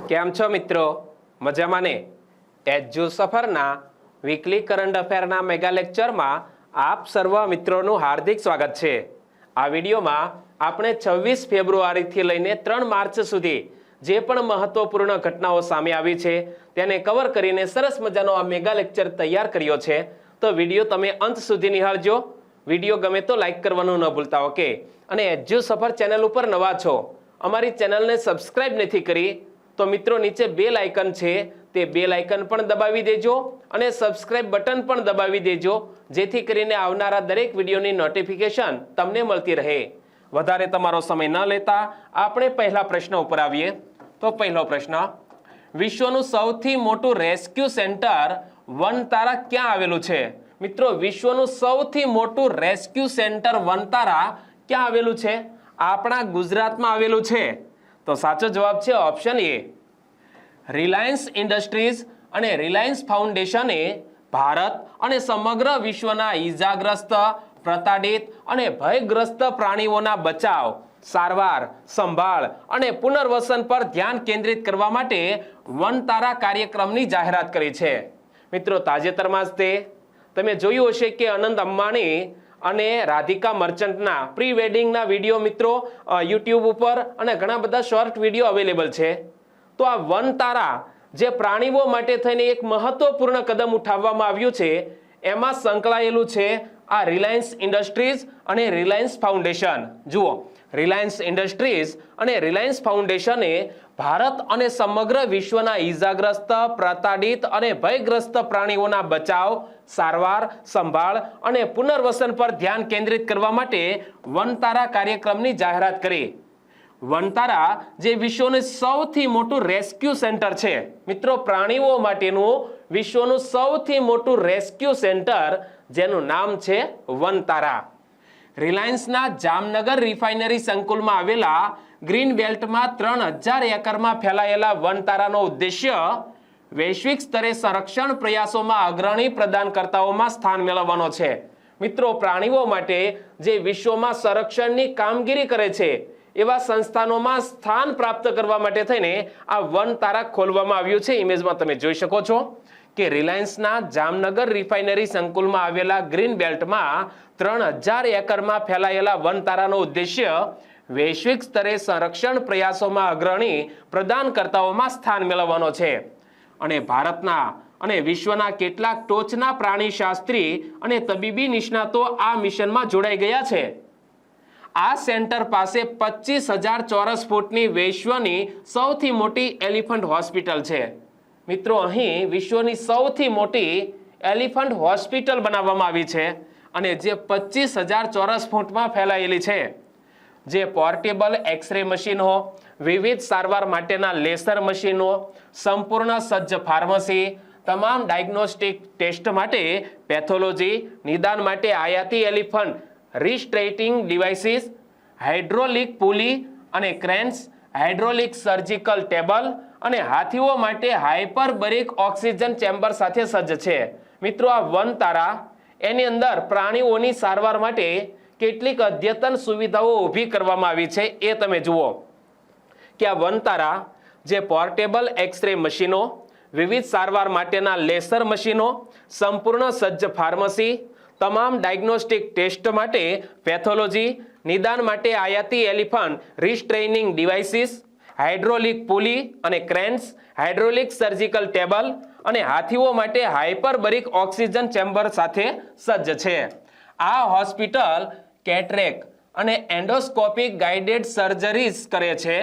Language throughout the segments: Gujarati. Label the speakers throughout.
Speaker 1: કેમ છો મિત્રો? મજામાં ને? એજ્યુ સફરના વીકલી કરંટ અફેરના મેગા લેક્ચરમાં આપ સર્વ મિત્રોનું હાર્દિક સ્વાગત છે। આ વિડીયોમાં આપણે 26 ફેબ્રુઆરીથી લઈને 3 માર્ચ સુધી જે પણ મહત્વપૂર્ણ ઘટનાઓ સામે આવી છે તેને કવર કરીને સરસ મજાનો આ મેગા લેક્ચર તૈયાર કર્યો છે। તો વિડીયો તમે અંત સુધી નિહાળજો। વિડીયો ગમે તો લાઈક કરવાનું ન ભૂલતા, ઓકે? અને એજ્યુ સફર ચેનલ ઉપર નવા છો, અમારી ચેનલને સબસ્ક્રાઇબ નથી કરી તો મિત્રો નીચે બેલ આઇકન છે તે બેલ આઇકન પણ દબાવી દેજો અને સબસ્ક્રાઇબ બટન પણ દબાવી દેજો, જેથી કરીને આવનારા દરેક વિડીયોની નોટિફિકેશન તમને મળતી રહે। વધારે તમારો સમય ન લેતા આપણે પહેલા પ્રશ્ન ઉપર આવીએ। તો પહેલો પ્રશ્ન, વિશ્વનું સૌથી મોટું રેસ્ક્યુ સેન્ટર વનતારા ક્યાં આવેલું છે? મિત્રો, વિશ્વનું સૌથી મોટું રેસ્ક્યુ સેન્ટર વનતારા ક્યાં આવેલું છે? આપણા ગુજરાતમાં આવેલું છે। તો સાચો જવાબ છે ઓપ્શન એ। રિલાયન્સ ઇન્ડસ્ટ્રીઝ અને રિલાયન્સ ફાઉન્ડેશને ભારત અને સમગ્ર વિશ્વના ઈજાગ્રસ્ત, પ્રતાડિત અને ભયગ્રસ્ત પ્રાણીઓના બચાવ, સારવાર, સંભાળ અને પુનર્વસન પર ધ્યાન કેન્દ્રિત કરવા માટે વનતારા કાર્યક્રમની જાહેરાત કરી છે। મિત્રો, તાજેતરમાં જ તમે જોયું હશે કે અનંત અંબાણી અને રાધિકા મર્ચન્ટના પ્રી વેડિંગના વિડીયો મિત્રો યુટ્યુબ ઉપર અને ઘણા બધા શોર્ટ વિડીયો અવેલેબલ છે। તો આ વનતારા જે પ્રાણીઓ માટે થઈને એક મહત્વપૂર્ણ કદમ ઉઠાવવામાં આવ્યું છે એમાં સંકળાયેલું છે આ રિલાયન્સ ઇન્ડસ્ટ્રીઝ અને રિલાયન્સ ફાઉન્ડેશન। જુઓ, રિલાયન્સ ઇન્ડસ્ટ્રીઝ અને રિલાયન્સ ફાઉન્ડેશને ભારત અને સમગ્ર વિશ્વના ઈજાગ્રસ્ત, પ્રતાડિત અને ભયગ્રસ્ત પ્રાણીઓના બચાવ, સારવાર, સંભાળ અને પુનર્વસન પર ધ્યાન કેન્દ્રિત કરવા માટે વનતારા કાર્યક્રમની જાહેરાત કરી। વનતારા જે વિશ્વનું સૌથી મોટું રેસ્ક્યુ સેન્ટર છે મિત્રો, પ્રાણીઓ માટેનું વિશ્વનું સૌથી મોટું રેસ્ક્યુ સેન્ટર જેનું નામ છે વનતારા। રિલાયન્સના જામનગર રિફાઇનરી સંકુલમાં આવેલા ગ્રીન બેલ્ટમાં 3000 એકરમાં ફેલાયેલા વનતારાનો ઉદ્દેશ્ય વૈશ્વિક સ્તરે સંરક્ષણ પ્રયાસોમાં અગ્રણી પ્રદાનકર્તાઓમાં સ્થાન મેળવવાનો છે। મિત્રો, પ્રાણીઓ માટે જે વિશ્વમાં સંરક્ષણની કામગીરી કરે છે એવા સંસ્થાનોમાં સ્થાન પ્રાપ્ત કરવા માટે થઈને આ વનતારા ખોલવામાં આવ્યું છે। ઇમેજમાં તમે જોઈ શકો છો કે રિલાયન્સના જામનગર રિફાઇનરી સંકુલમાં આવેલા ગ્રીન બેલ્ટમાં 3000 એકરમાં ફેલાયેલા વનતારાનો ઉદ્દેશ્ય વૈશ્વિક સ્તરે સંરક્ષણ પ્રયાસોમાં અગ્રણી પ્રદાનકર્તાઓમાં સ્થાન મેળવવાનો છે। અને ભારતના અને વિશ્વના કેટલાક ટોચના પ્રાણીશાસ્ત્રી અને તબીબી નિષ્ણાતો આ મિશનમાં જોડાઈ ગયા છે। આ સેન્ટર પાસે 25,000 ચોરસ ફૂટની વિશ્વની સૌથી મોટી એલિફન્ટ હોસ્પિટલ છે। મિત્રો, અહીં વિશ્વની સૌથી મોટી એલિફન્ટ હોસ્પિટલ બનાવવામાં આવી છે અને જે 25,000 ચોરસ ફૂટમાં ફેલાયેલી છે। જે પોર્ટેબલ એક્સરે મશીનો, વિવિધ સારવાર માટેના લેસર મશીનો, સંપૂર્ણ સજ્જ ફાર્મસી, તમામ ડાયગ્નોસ્ટિક ટેસ્ટ માટે પેથોલોજી, નિદાન માટે આયાતી એલિફન્ટ રિસ્ટ્રેટિંગ ડિવાઇસીસ, હાઇડ્રોલિક પુલી અને ક્રેન્સ, હાઇડ્રોલિક સર્જિકલ ટેબલ અને હાથીઓ માટે હાઇપરબરિક ઓક્સિજન ચેમ્બર સાથે સજ્જ છે। મિત્રો, આ વનતારા એની અંદર પ્રાણીઓની સારવાર માટે કેટલીક અદ્યતન સુવિધાઓ ઊભી કરવામાં આવી છે। એ તમે જુઓ કે આ વનતારા જે પોર્ટેબલ એક્સરે મશીનો, વિવિધ સારવાર માટેના લેસર મશીનો, સંપૂર્ણ સજ્જ ફાર્મસી, તમામ ડાયગ્નોસ્ટિક ટેસ્ટ માટે પેથોલોજી, નિદાન માટે આયાતી એલિફન્ટ રિસ્ટ્રેઇનિંગ ડિવાઇસીસ, હાઇડ્રોલિક પુલી અને ક્રેન્સ, હાઇડ્રોલિક સર્જિકલ ટેબલ અને હાથીઓ માટે હાઇપરબરિક ઓક્સિજન ચેમ્બર સાથે સજ્જ છે। આ હોસ્પિટલ કેટરેક અને એન્ડોસ્કોપિક ગાઇડેડ સર્જરીઝ કરે છે।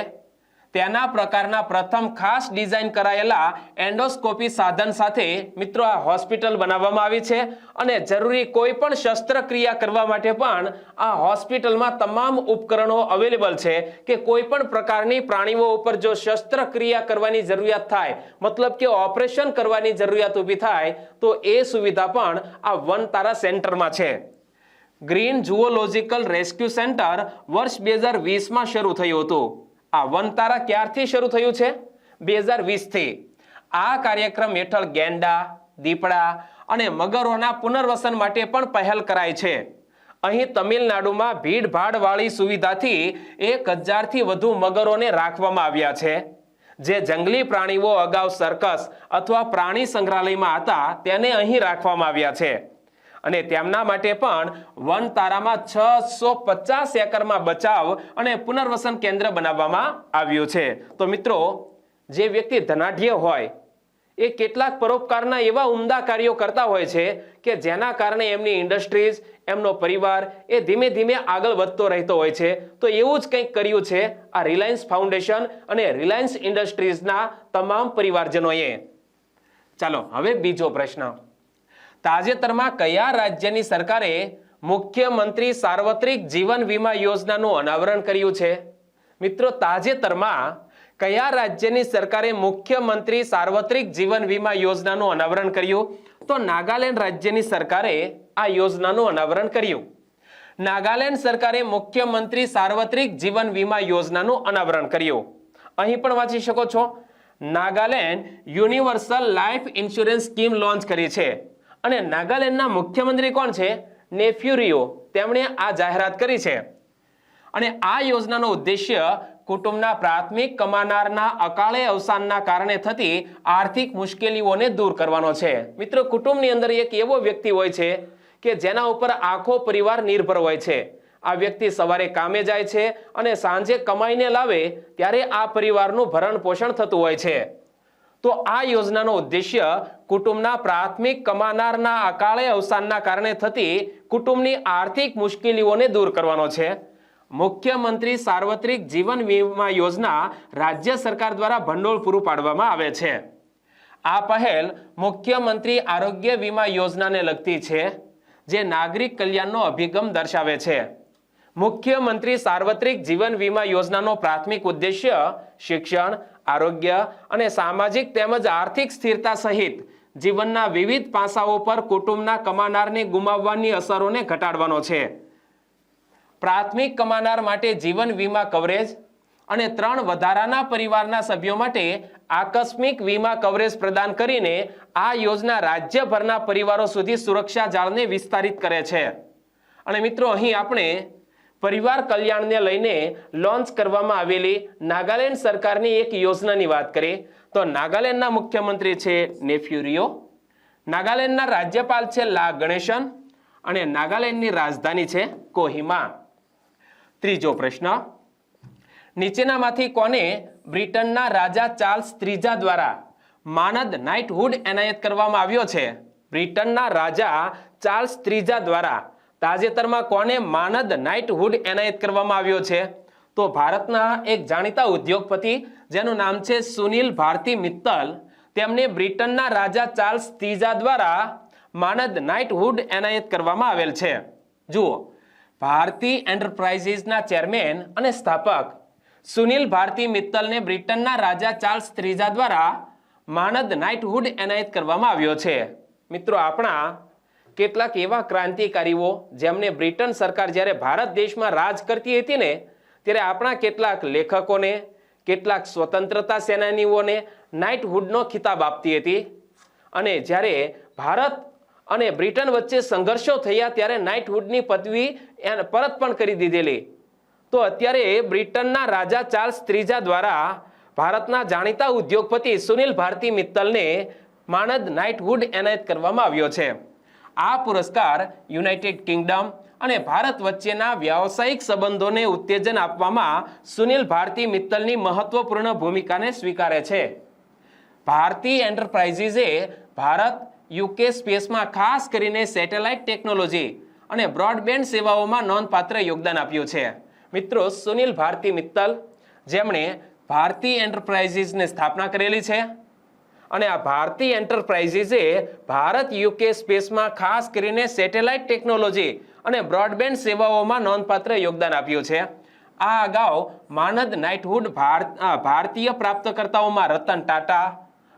Speaker 1: તેના પ્રકારના પ્રથમ ખાસ ડિઝાઇન કરાયેલા એન્ડોસ્કોપી સાધન સાથે મિત્રો આ હોસ્પિટલ બનાવવામાં આવી છે અને જરૂરી કોઈ પણ શસ્ત્રક્રિયા કરવા માટે પણ આ હોસ્પિટલમાં તમામ ઉપકરણો અવેલેબલ છે કે કોઈ પણ પ્રકારની પ્રાણીઓ ઉપર જો શસ્ત્રક્રિયા કરવાની જરૂરિયાત થાય, મતલબ કે ઓપરેશન કરવાની જરૂરિયાત ઊભી થાય તો એ સુવિધા પણ આ વનતારા સેન્ટરમાં છે। ગ્રીન ઝૂઓલોજિકલ રેસ્ક્યુ સેન્ટર વર્ષ 2020માં શરૂ થયું હતું। આ વનતારા ક્યારથી શરૂ થયું છે? 2020થી। આ કાર્યક્રમ હેઠળ ગેંડા, દીપડા અને મગરોના પુનર્વસન માટે પણ પહેલ કરાઈ છે। અહીં તમિલનાડુમાં ભીડભાડ વાળી સુવિધાથી 1000થી વધુ મગરોને રાખવામાં આવ્યા છે। જે જંગલી પ્રાણીઓ અગાઉ સર્કસ અથવા પ્રાણી સંગ્રહાલયમાં હતા તેને અહીં રાખવામાં આવ્યા છે અને તેમના માટે પણ વન તારામાં 650 એકરમાં બચાવ અને પુનર્વસન કેન્દ્ર બનાવવામાં આવ્યું છે। તો મિત્રો, જે વ્યક્તિ ધનાઢ્ય હોય એ કેટલાક પરોપકારના એવા ઉમદા કાર્યો કરતા હોય છે કે જેના કારણે એમની ઇન્ડસ્ટ્રીઝ, એમનો પરિવાર એ ધીમે ધીમે આગળ વધતો રહેતો હોય છે। તો એવું જ કંઈક કર્યું છે આ રિલાયન્સ ફાઉન્ડેશન અને રિલાયન્સ ઇન્ડસ્ટ્રીઝના તમામ પરિવારજનોએ। ચાલો હવે બીજો પ્રશ્ન, તાજેતરમાં કયા રાજ્યની સરકારે મુખ્યમંત્રી સાર્વત્રિક જીવન વીમા યોજનાનું અનાવરણ કર્યું છે? મિત્રો, તાજેતરમાં કયા રાજ્યની સરકારે મુખ્યમંત્રી સાર્વત્રિક જીવન વીમા યોજનાનું અનાવરણ કર્યું? તો નાગાલેન્ડ રાજ્યની સરકારે આ યોજનાનું અનાવરણ કર્યું। નાગાલેન્ડ સરકારે મુખ્યમંત્રી સાર્વત્રિક જીવન વીમા યોજનાનું અનાવરણ કર્યું। અહીં પણ વાંચી શકો છો, Nagaland universal life insurance scheme launch કરી છે અને નાગાલેન્ડના મુખ્યમંત્રી કોણ છે? નેફ્યુ રિયો, તેમણે આ જાહેરાત કરી છે અને આ યોજનાનો ઉદ્દેશ્ય કુટુંબના પ્રાથમિક કમાનારના અકાળે અવસાનના કારણે થતી આર્થિક મુશ્કેલીઓને દૂર કરવાનો છે। મિત્રો, કુટુંબની અંદર એક એવો વ્યક્તિ હોય છે કે જેના ઉપર આખો પરિવાર નિર્ભર હોય છે। આ વ્યક્તિ સવારે કામે જાય છે અને સાંજે કમાઈને લાવે ત્યારે આ પરિવારનું ભરણ પોષણ થતું હોય છે। તો આ યોજનાનો ઉદ્દેશ્ય કુટુંબના પ્રાથમિક કમાનારના અકાળે અવસાનના કારણે થતી કુટુંબની આર્થિક મુશ્કેલીઓને દૂર કરવાનો છે। મુખ્યમંત્રી સાર્વત્રિક જીવન વીમા યોજના રાજ્ય સરકાર દ્વારા ભંડોળ પૂરું પાડવામાં આવે છે। આ પહેલ મુખ્યમંત્રી આરોગ્ય વીમા યોજનાને લગતી છે, જે નાગરિક કલ્યાણનો અભિગમ દર્શાવે છે। મુખ્યમંત્રી સાર્વત્રિક જીવન વીમા યોજનાનો પ્રાથમિક ઉદ્દેશ્ય શિક્ષણ, આરોગ્ય અને સામાજિક તેમજ આર્થિક સ્થિરતા સહિત જીવનના વિવિધ પાસાઓ પર કુટુંબના કમાનારને ગુમાવવાની અસરોને ઘટાડવાનો છે। પ્રાથમિક કમાનાર માટે જીવન વીમા કવરેજ અને 3 વધારાના પરિવારના સભ્યો માટે આકસ્મિક વીમા કવરેજ પ્રદાન કરીને આ યોજના રાજ્યભરના પરિવારો સુધી સુરક્ષા જાળને વિસ્તારિત કરે છે। અને મિત્રો, અહીં આપણે પરિવાર કલ્યાણને લઈને લોન્ચ કરવામાં આવેલી નાગાલેન્ડ સરકારની એક યોજનાની વાત કરીએ તો નાગાલેન્ડના મુખ્યમંત્રી છે નેફ્યુ રિયો, નાગાલેન્ડના રાજ્યપાલ છે લા ગણેશન અને નાગાલેન્ડની રાજધાની છે કોહિમા। ત્રીજો પ્રશ્ન, નીચેનામાંથી કોને બ્રિટનના રાજા ચાર્લ્સ ત્રીજા દ્વારા માનદ નાઇટહુડ એનાયત કરવામાં આવ્યો છે? બ્રિટનના રાજા ચાર્લ્સ ત્રીજા દ્વારા તાજેતરમાં કોને માનદ નાઇટહુડ એનાયત કરવામાં આવ્યો છે? તો ભારતના એક જાણીતા ઉદ્યોગપતિ જેનું નામ છે સુનિલ ભારતી મિત્તલ, તેમને બ્રિટનના રાજા ચાર્લ્સ ત્રીજા દ્વારા માનદ નાઇટહુડ એનાયત કરવામાં આવેલ છે। જુઓ, ભારતી એન્ટરપ્રાઇઝીસના ચેરમેન અને સ્થાપક સુનિલ ભારતી મિત્તલને બ્રિટનના રાજા ચાર્લ્સ ત્રીજા દ્વારા માનદ નાઇટહુડ એનાયત કરવામાં આવ્યો છે। મિત્રો, આપણા કેટલાક એવા ક્રાંતિકારીઓ જેમને બ્રિટન સરકાર જ્યારે ભારત દેશમાં રાજ કરતી હતી ને ત્યારે આપણા કેટલાક લેખકોને, કેટલાક સ્વતંત્રતા સેનાનીઓને નાઇટહુડનો ખિતાબ આપતી હતી અને જ્યારે ભારત અને બ્રિટન વચ્ચે સંઘર્ષો થયા ત્યારે નાઇટહુડની પદવી પરત પણ કરી દીધેલી। તો અત્યારે બ્રિટનના રાજા ચાર્લ્સ ત્રીજા દ્વારા ભારતના જાણીતા ઉદ્યોગપતિ સુનિલ ભારતી મિત્તલને માનદ નાઇટહુડ એનાયત કરવામાં આવ્યો છે। આ પુરસ્કાર યુનાઇટેડ કિંગડમ અને ભારત વચ્ચેના વ્યાવસાયિક સંબંધોને ઉત્તેજન આપવામાં સુનિલ ભારતી મિત્તલની મહત્વપૂર્ણ ભૂમિકાને સ્વીકારે છે। ભારતી એન્ટરપ્રાઇઝીસે ભારત યુકે સ્પેસમાં ખાસ કરીને સેટેલાઇટ ટેકનોલોજી અને બ્રોડબેન્ડ સેવાઓમાં નોંધપાત્ર યોગદાન આપ્યું છે। મિત્રો, સુનિલ ભારતી મિત્તલ જેમણે ભારતી એન્ટરપ્રાઇઝીસની સ્થાપના કરેલી છે અને આ ભારતી એન્ટરપ્રાઇઝીસે ભારત યુકે સ્પેસમાં ખાસ કરીને સેટેલાઇટ ટેકનોલોજી અને બ્રોડબેન્ડ સેવાઓમાં નોંધપાત્ર યોગદાન આપ્યું છે। આ અગાઉ માનદ નાઇટહુડ ભારતીય પ્રાપ્તકર્તાઓમાં રતન ટાટા,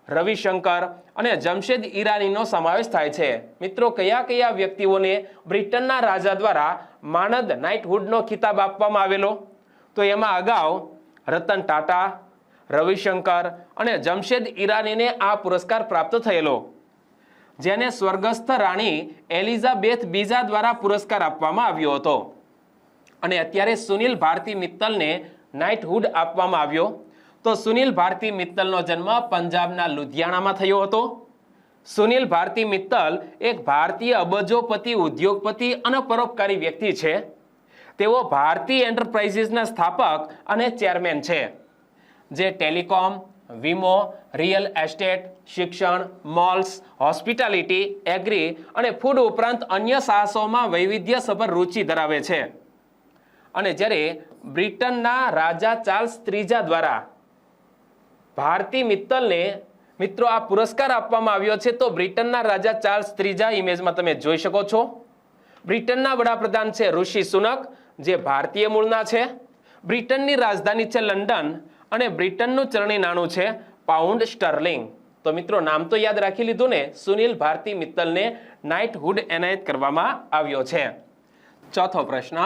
Speaker 1: રવિશંકર અને જમશેદ ઈરાનીનો સમાવેશ થાય છે। મિત્રો, કયા કયા વ્યક્તિઓને બ્રિટનના રાજા દ્વારા માનદ નાઇટહુડનો ખિતાબ આપવામાં આવેલો? તો એમાં અગાઉ રતન ટાટા, રવિશંકર અને જમશેદ ઈરાનીને આ પુરસ્કાર પ્રાપ્ત થયેલો, જેને સ્વર્ગસ્થ રાણી એલિઝાબેથ બીજા દ્વારા પુરસ્કાર આપવામાં આવ્યો હતો અને અત્યારે સુનિલ ભારતી મિત્તલને નાઇટહુડ આપવામાં આવ્યો। તો સુનિલ ભારતી મિત્તલનો જન્મ પંજાબના લુધિયાણામાં થયો હતો. સુનિલ ભારતી મિત્તલ એક ભારતીય અબજોપતિ, ઉદ્યોગપતિ અને પરોપકારી વ્યક્તિ છે. તેઓ ભારતી એન્ટરપ્રાઇઝીસના સ્થાપક અને ચેરમેન છે, જે ટેલિકોમ, વીમો, રિયલ એસ્ટેટ, શિક્ષણ, મોલ્સ, હોસ્પિટાલિટી, એગ્રી અને ફૂડ ઉપરાંત અન્ય સાહસોમાં વૈવિધ્યસભર રુચિ ધરાવે છે. અને જ્યારે બ્રિટનના રાજા ચાર્લ્સ ત્રીજા દ્વારા ભારતી મિત્તલને મિત્રો આ પુરસ્કાર આપવામાં આવ્યો છે. તો બ્રિટનના રાજા ચાર્લ્સ ત્રીજા ઇમેજમાં તમે જોઈ શકો છો. બ્રિટનના વડાપ્રધાન છે ઋષિ સુનક, જે ભારતીય મૂળના છે. બ્રિટનની રાજધાની છે લંડન અને બ્રિટનનું ચલણી નાણું છે પાઉન્ડ સ્ટર્લિંગ. તો મિત્રો નામ તો યાદ રાખી લીધું ને. સુનિલ ભારતી મિત્તલને નાઇટહુડ એનાયત કરવામાં આવ્યો છે. ચોથો પ્રશ્ન,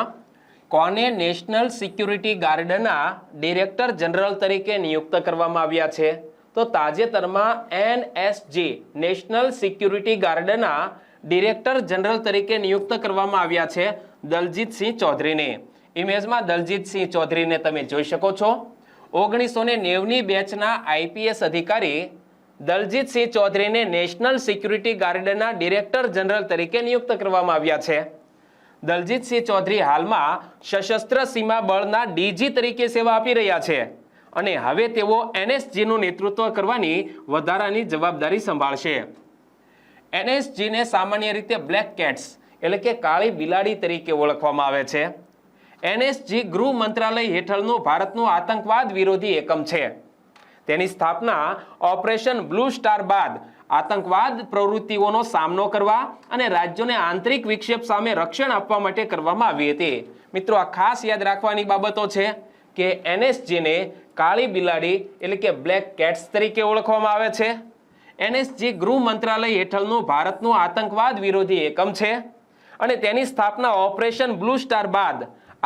Speaker 1: કોને નેશનલ સિક્યુરિટી ગાર્ડના ડિરેક્ટર જનરલ તરીકે નિયુક્ત કરવામાં આવ્યા છે? તો તાજેતરમાં એનએસજી નેશનલ સિક્યુરિટી ગાર્ડના ડિરેક્ટર જનરલ તરીકે નિયુક્ત કરવામાં આવ્યા છે દલજીતસિંહ ચૌધરીને. ઇમેજમાં દલજીતસિંહ ચૌધરીને તમે જોઈ શકો છો. 1990ની બેચના આઈપીએસ અધિકારી દલજીતસિંહ ચૌધરીને નેશનલ સિક્યુરિટી ગાર્ડના ડિરેક્ટર જનરલ તરીકે નિયુક્ત કરવામાં આવ્યા છે. દલજીતસિંહ ચૌધરી હાલમાં સશસ્ત્ર સીમા બળના ડીજી તરીકે સેવા આપી રહ્યા છે અને હવે તેઓ એનએસજીનું નેતૃત્વ કરવાની વધારાની જવાબદારી સંભાળશે. એનએસજીને સામાન્ય રીતે બ્લેક કેટ્સ એટલે કે કાળી બિલાડી તરીકે ઓળખવામાં આવે છે. એનએસજી ગૃહ મંત્રાલય હેઠળનું ભારતનું આતંકવાદ વિરોધી એકમ છે. તેની સ્થાપના ઓપરેશન બ્લુ સ્ટાર બાદ આતંકવાદ પ્રવૃત્તિઓનો સામનો કરવા અને રાજ્યોને આંતરિક વિક્ષેપ સામે રક્ષણ આપવા માટે કરવામાં આવી હતી. મિત્રો આ ખાસ યાદ રાખવાની બાબતો છે કે એનએસજીને કાળી બિલાડી એટલે કે બ્લેક કેટ્સ તરીકે ઓળખવામાં આવે છે. એનએસજી ગૃહ મંત્રાલય હેઠળનું ભારતનું આતંકવાદ વિરોધી એકમ છે અને તેની સ્થાપના ઓપરેશન બ્લુ સ્ટાર બાદ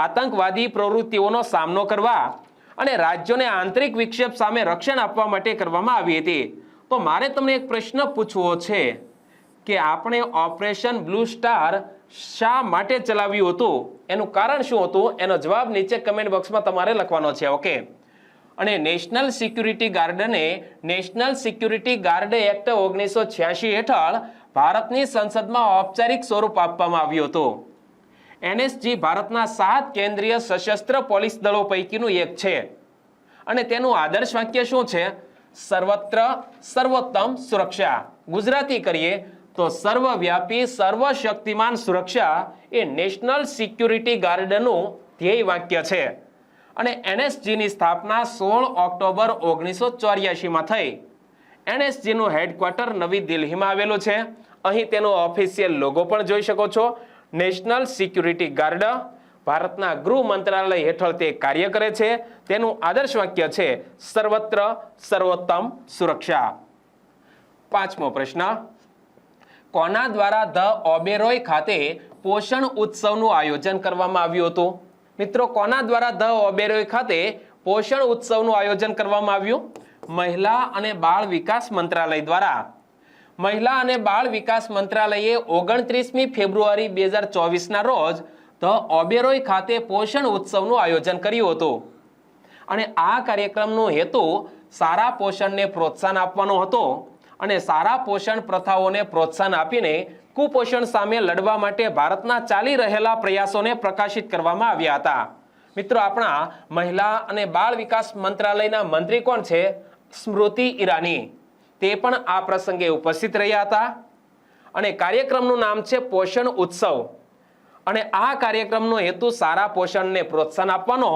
Speaker 1: આતંકવાદી પ્રવૃત્તિઓનો સામનો કરવા અને રાજ્યોને આંતરિક વિક્ષેપ સામે રક્ષણ આપવા માટે કરવામાં આવી હતી. તો મારે તમને એક પ્રશ્ન પૂછવો છે કે આપણે ઓપરેશન બ્લુ સ્ટાર શા માટે ચલાવ્યું હતું, એનું કારણ શું હતું? એનો જવાબ નીચે કમેન્ટ બોક્સમાં તમારે લખવાનો છે. ઓકે. અને નેશનલ સિક્યુરિટી ગાર્ડને નેશનલ સિક્યુરિટી ગાર્ડ એક્ટ 1986 હેઠળ ભારતની સંસદમાં ઔપચારિક સ્વરૂપ આપવામાં આવ્યું હતું. એનએસજી ભારતના 7 કેન્દ્રીય સશસ્ત્ર પોલીસ દળો પૈકીનું એક છે અને તેનું આદર્શ વાક્ય શું છે? સર્વત્ર સર્વોત્તમ સુરક્ષા. ગુજરાતી કરીએ તો સર્વવ્યાપી સર્વશક્તિમાન સુરક્ષા એ નેશનલ સિક્યુરિટી ગાર્ડનું ધ્યેય વાક્ય છે. અને એનએસજીની સ્થાપના 16 ઓક્ટોબર 1984માં થઈ. એનએસજીનું હેડક્વાર્ટર નવી દિલ્હીમાં આવેલું છે. અહીં તેનો ઓફિશિયલ લોગો પણ જોઈ શકો છો. નેશનલ સિક્યુરિટી ગાર્ડ ભારતના ગૃહ મંત્રાલય હેઠળ તે કાર્ય કરે છે. તેનું આદર્શ વાક્ય છે સર્વત્ર સર્વોત્તમ સુરક્ષા. પાંચમો પ્રશ્ન, કોના દ્વારા ધ ઓબેરોય ખાતે પોષણ ઉત્સવનું આયોજન કરવામાં આવ્યું હતું? મિત્રો કોના દ્વારા ધ ઓબેરોય ખાતે પોષણ ઉત્સવનું આયોજન કરવામાં આવ્યું? મહિલા અને બાળ વિકાસ મંત્રાલય દ્વારા. મહિલા અને બાળ વિકાસ મંત્રાલયે 29મી ફેબ્રુઆરી 2024ના રોજ ધ ઓબેરોય ખાતે પોષણ ઉત્સવનું આયોજન કર્યું હતું અને આ કાર્યક્રમનો હેતુ સારા પોષણને પ્રોત્સાહન આપવાનો હતો અને સારા પોષણ પ્રથાઓને પ્રોત્સાહન આપીને કુપોષણ સામે લડવા માટે ભારતના ચાલી રહેલા પ્રયાસોને પ્રકાશિત કરવામાં આવ્યા હતા. મિત્રો આપણા મહિલા અને બાળ વિકાસ મંત્રાલયના મંત્રી કોણ છે? સ્મૃતિ ઈરાની. તે પણ આ પ્રસંગે ઉપસ્થિત રહ્યા હતા અને કાર્યક્રમનું નામ છે પોષણ ઉત્સવ. અને આ કાર્યક્રમનો હેતુ સારા પોષણને પ્રોત્સાહન આપવાનો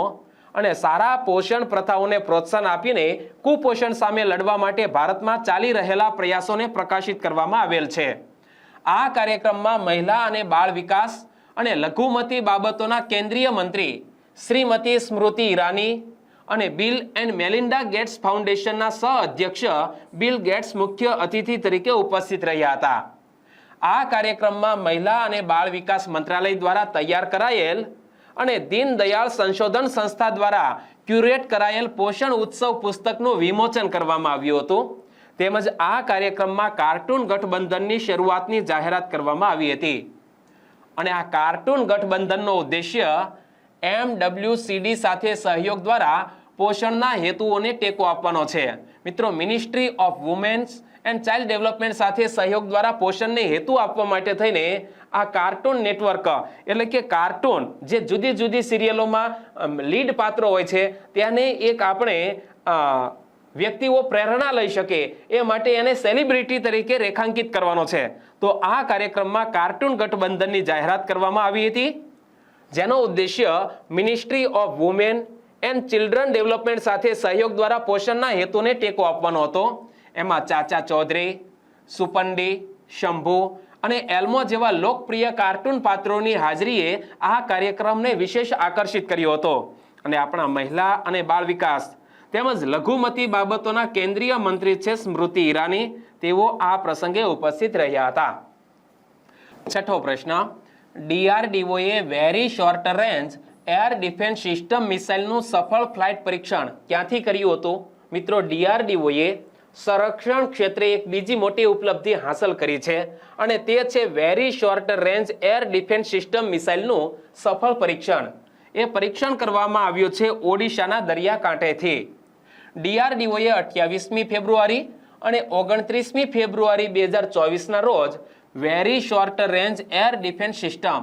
Speaker 1: અને સારા પોષણ પ્રથાઓને પ્રોત્સાહન આપીને કુપોષણ સામે લડવા માટે ભારતમાં ચાલી રહેલા પ્રયાસોને પ્રકાશિત કરવામાં આવેલ છે. આ કાર્યક્રમમાં મહિલા અને બાળ વિકાસ અને લઘુમતી બાબતોના કેન્દ્રીય મંત્રી શ્રીમતી સ્મૃતિ ઈરાની અને બિલ એન્ડ મેલિન્ડા ગેટ્સ ફાઉન્ડેશનના સહ-અધ્યક્ષ બિલ ગેટ્સ મુખ્ય અતિથિ તરીકે ઉપસ્થિત રહ્યા હતા. આ કાર્યક્રમમાં મહિલા અને બાળ વિકાસ મંત્રાલય દ્વારા તૈયાર કરાયેલ અને દીનદયાળ સંશોધન સંસ્થા દ્વારા ક્યુરેટ કરાયેલ પોષણ ઉત્સવ પુસ્તકનું વિમોચન કરવામાં આવ્યું હતું. તેમજ આ કાર્યક્રમમાં કાર્ટૂન ગઠબંધનની શરૂઆતની જાહેરાત કરવામાં આવી હતી. અને આ કાર્ટૂન ગઠબંધનનો ઉદ્દેશ્ય MWCD સાથે સહયોગ દ્વારા પોષણના હેતુઓને ટેકો આપવાનો છે। મિત્રો, ministry of women's and child development સાથે સહયોગ દ્વારા પોષણને હેતુ આપવા માટે થઈને આ કાર્ટૂન નેટવર્ક એટલે કે કાર્ટૂન જે જુદી જુદી સિરિયલોમાં લીડ પાત્રો હોય છે તેને એક આપણે વ્યક્તિઓ પ્રેરણા લઈ શકે એ માટે એને સેલિબ્રિટી તરીકે રેખાંકિત કરવાનો છે। તો આ કાર્યક્રમમાં કાર્ટૂન ગઠબંધનની જાહેરાત કરવામાં આવી હતી, જેનો ઉદ્દેશ્ય ministry of women and children development સાથે સહયોગ દ્વારા પોષણના હેતુને ટેકો આપવાનો હતો। એમાં ચાચા ચૌધરી, સુપંડી, શંભુ અને એલ્મો જેવા લોકપ્રિય કાર્ટૂન પાત્રોની હાજરીએ આ કાર્યક્રમને વિશેષ આકર્ષિત કર્યો હતો। અને આપણા મહિલા અને બાળ વિકાસ તેમજ લઘુમતી બાબતોના કેન્દ્રીય મંત્રી છે સ્મૃતિ ઈરાની, તેઓ આ પ્રસંગે ઉપસ્થિત રહ્યા હતા। છઠ્ઠો પ્રશ્ન, ડીઆરડીઓએ very short range air defence system મિસાઇલનું સફળ ફ્લાઇટ પરીક્ષણ ક્યાંથી કર્યું હતું? મિત્રો, ડીઆરડીઓએ સંરક્ષણ ક્ષેત્રે એક બીજી મોટી ઉપલબ્ધિ હાંસલ કરી છે અને તે છે very short range air defence system મિસાઇલનું સફળ પરીક્ષણ। એ પરીક્ષણ કરવામાં આવ્યું છે ઓડિશાના દરિયાકાંઠેથી। ડીઆરડીઓએ 28મી ફેબ્રુઆરી અને 29મી ફેબ્રુઆરી 2024ના રોજ very short range air defence system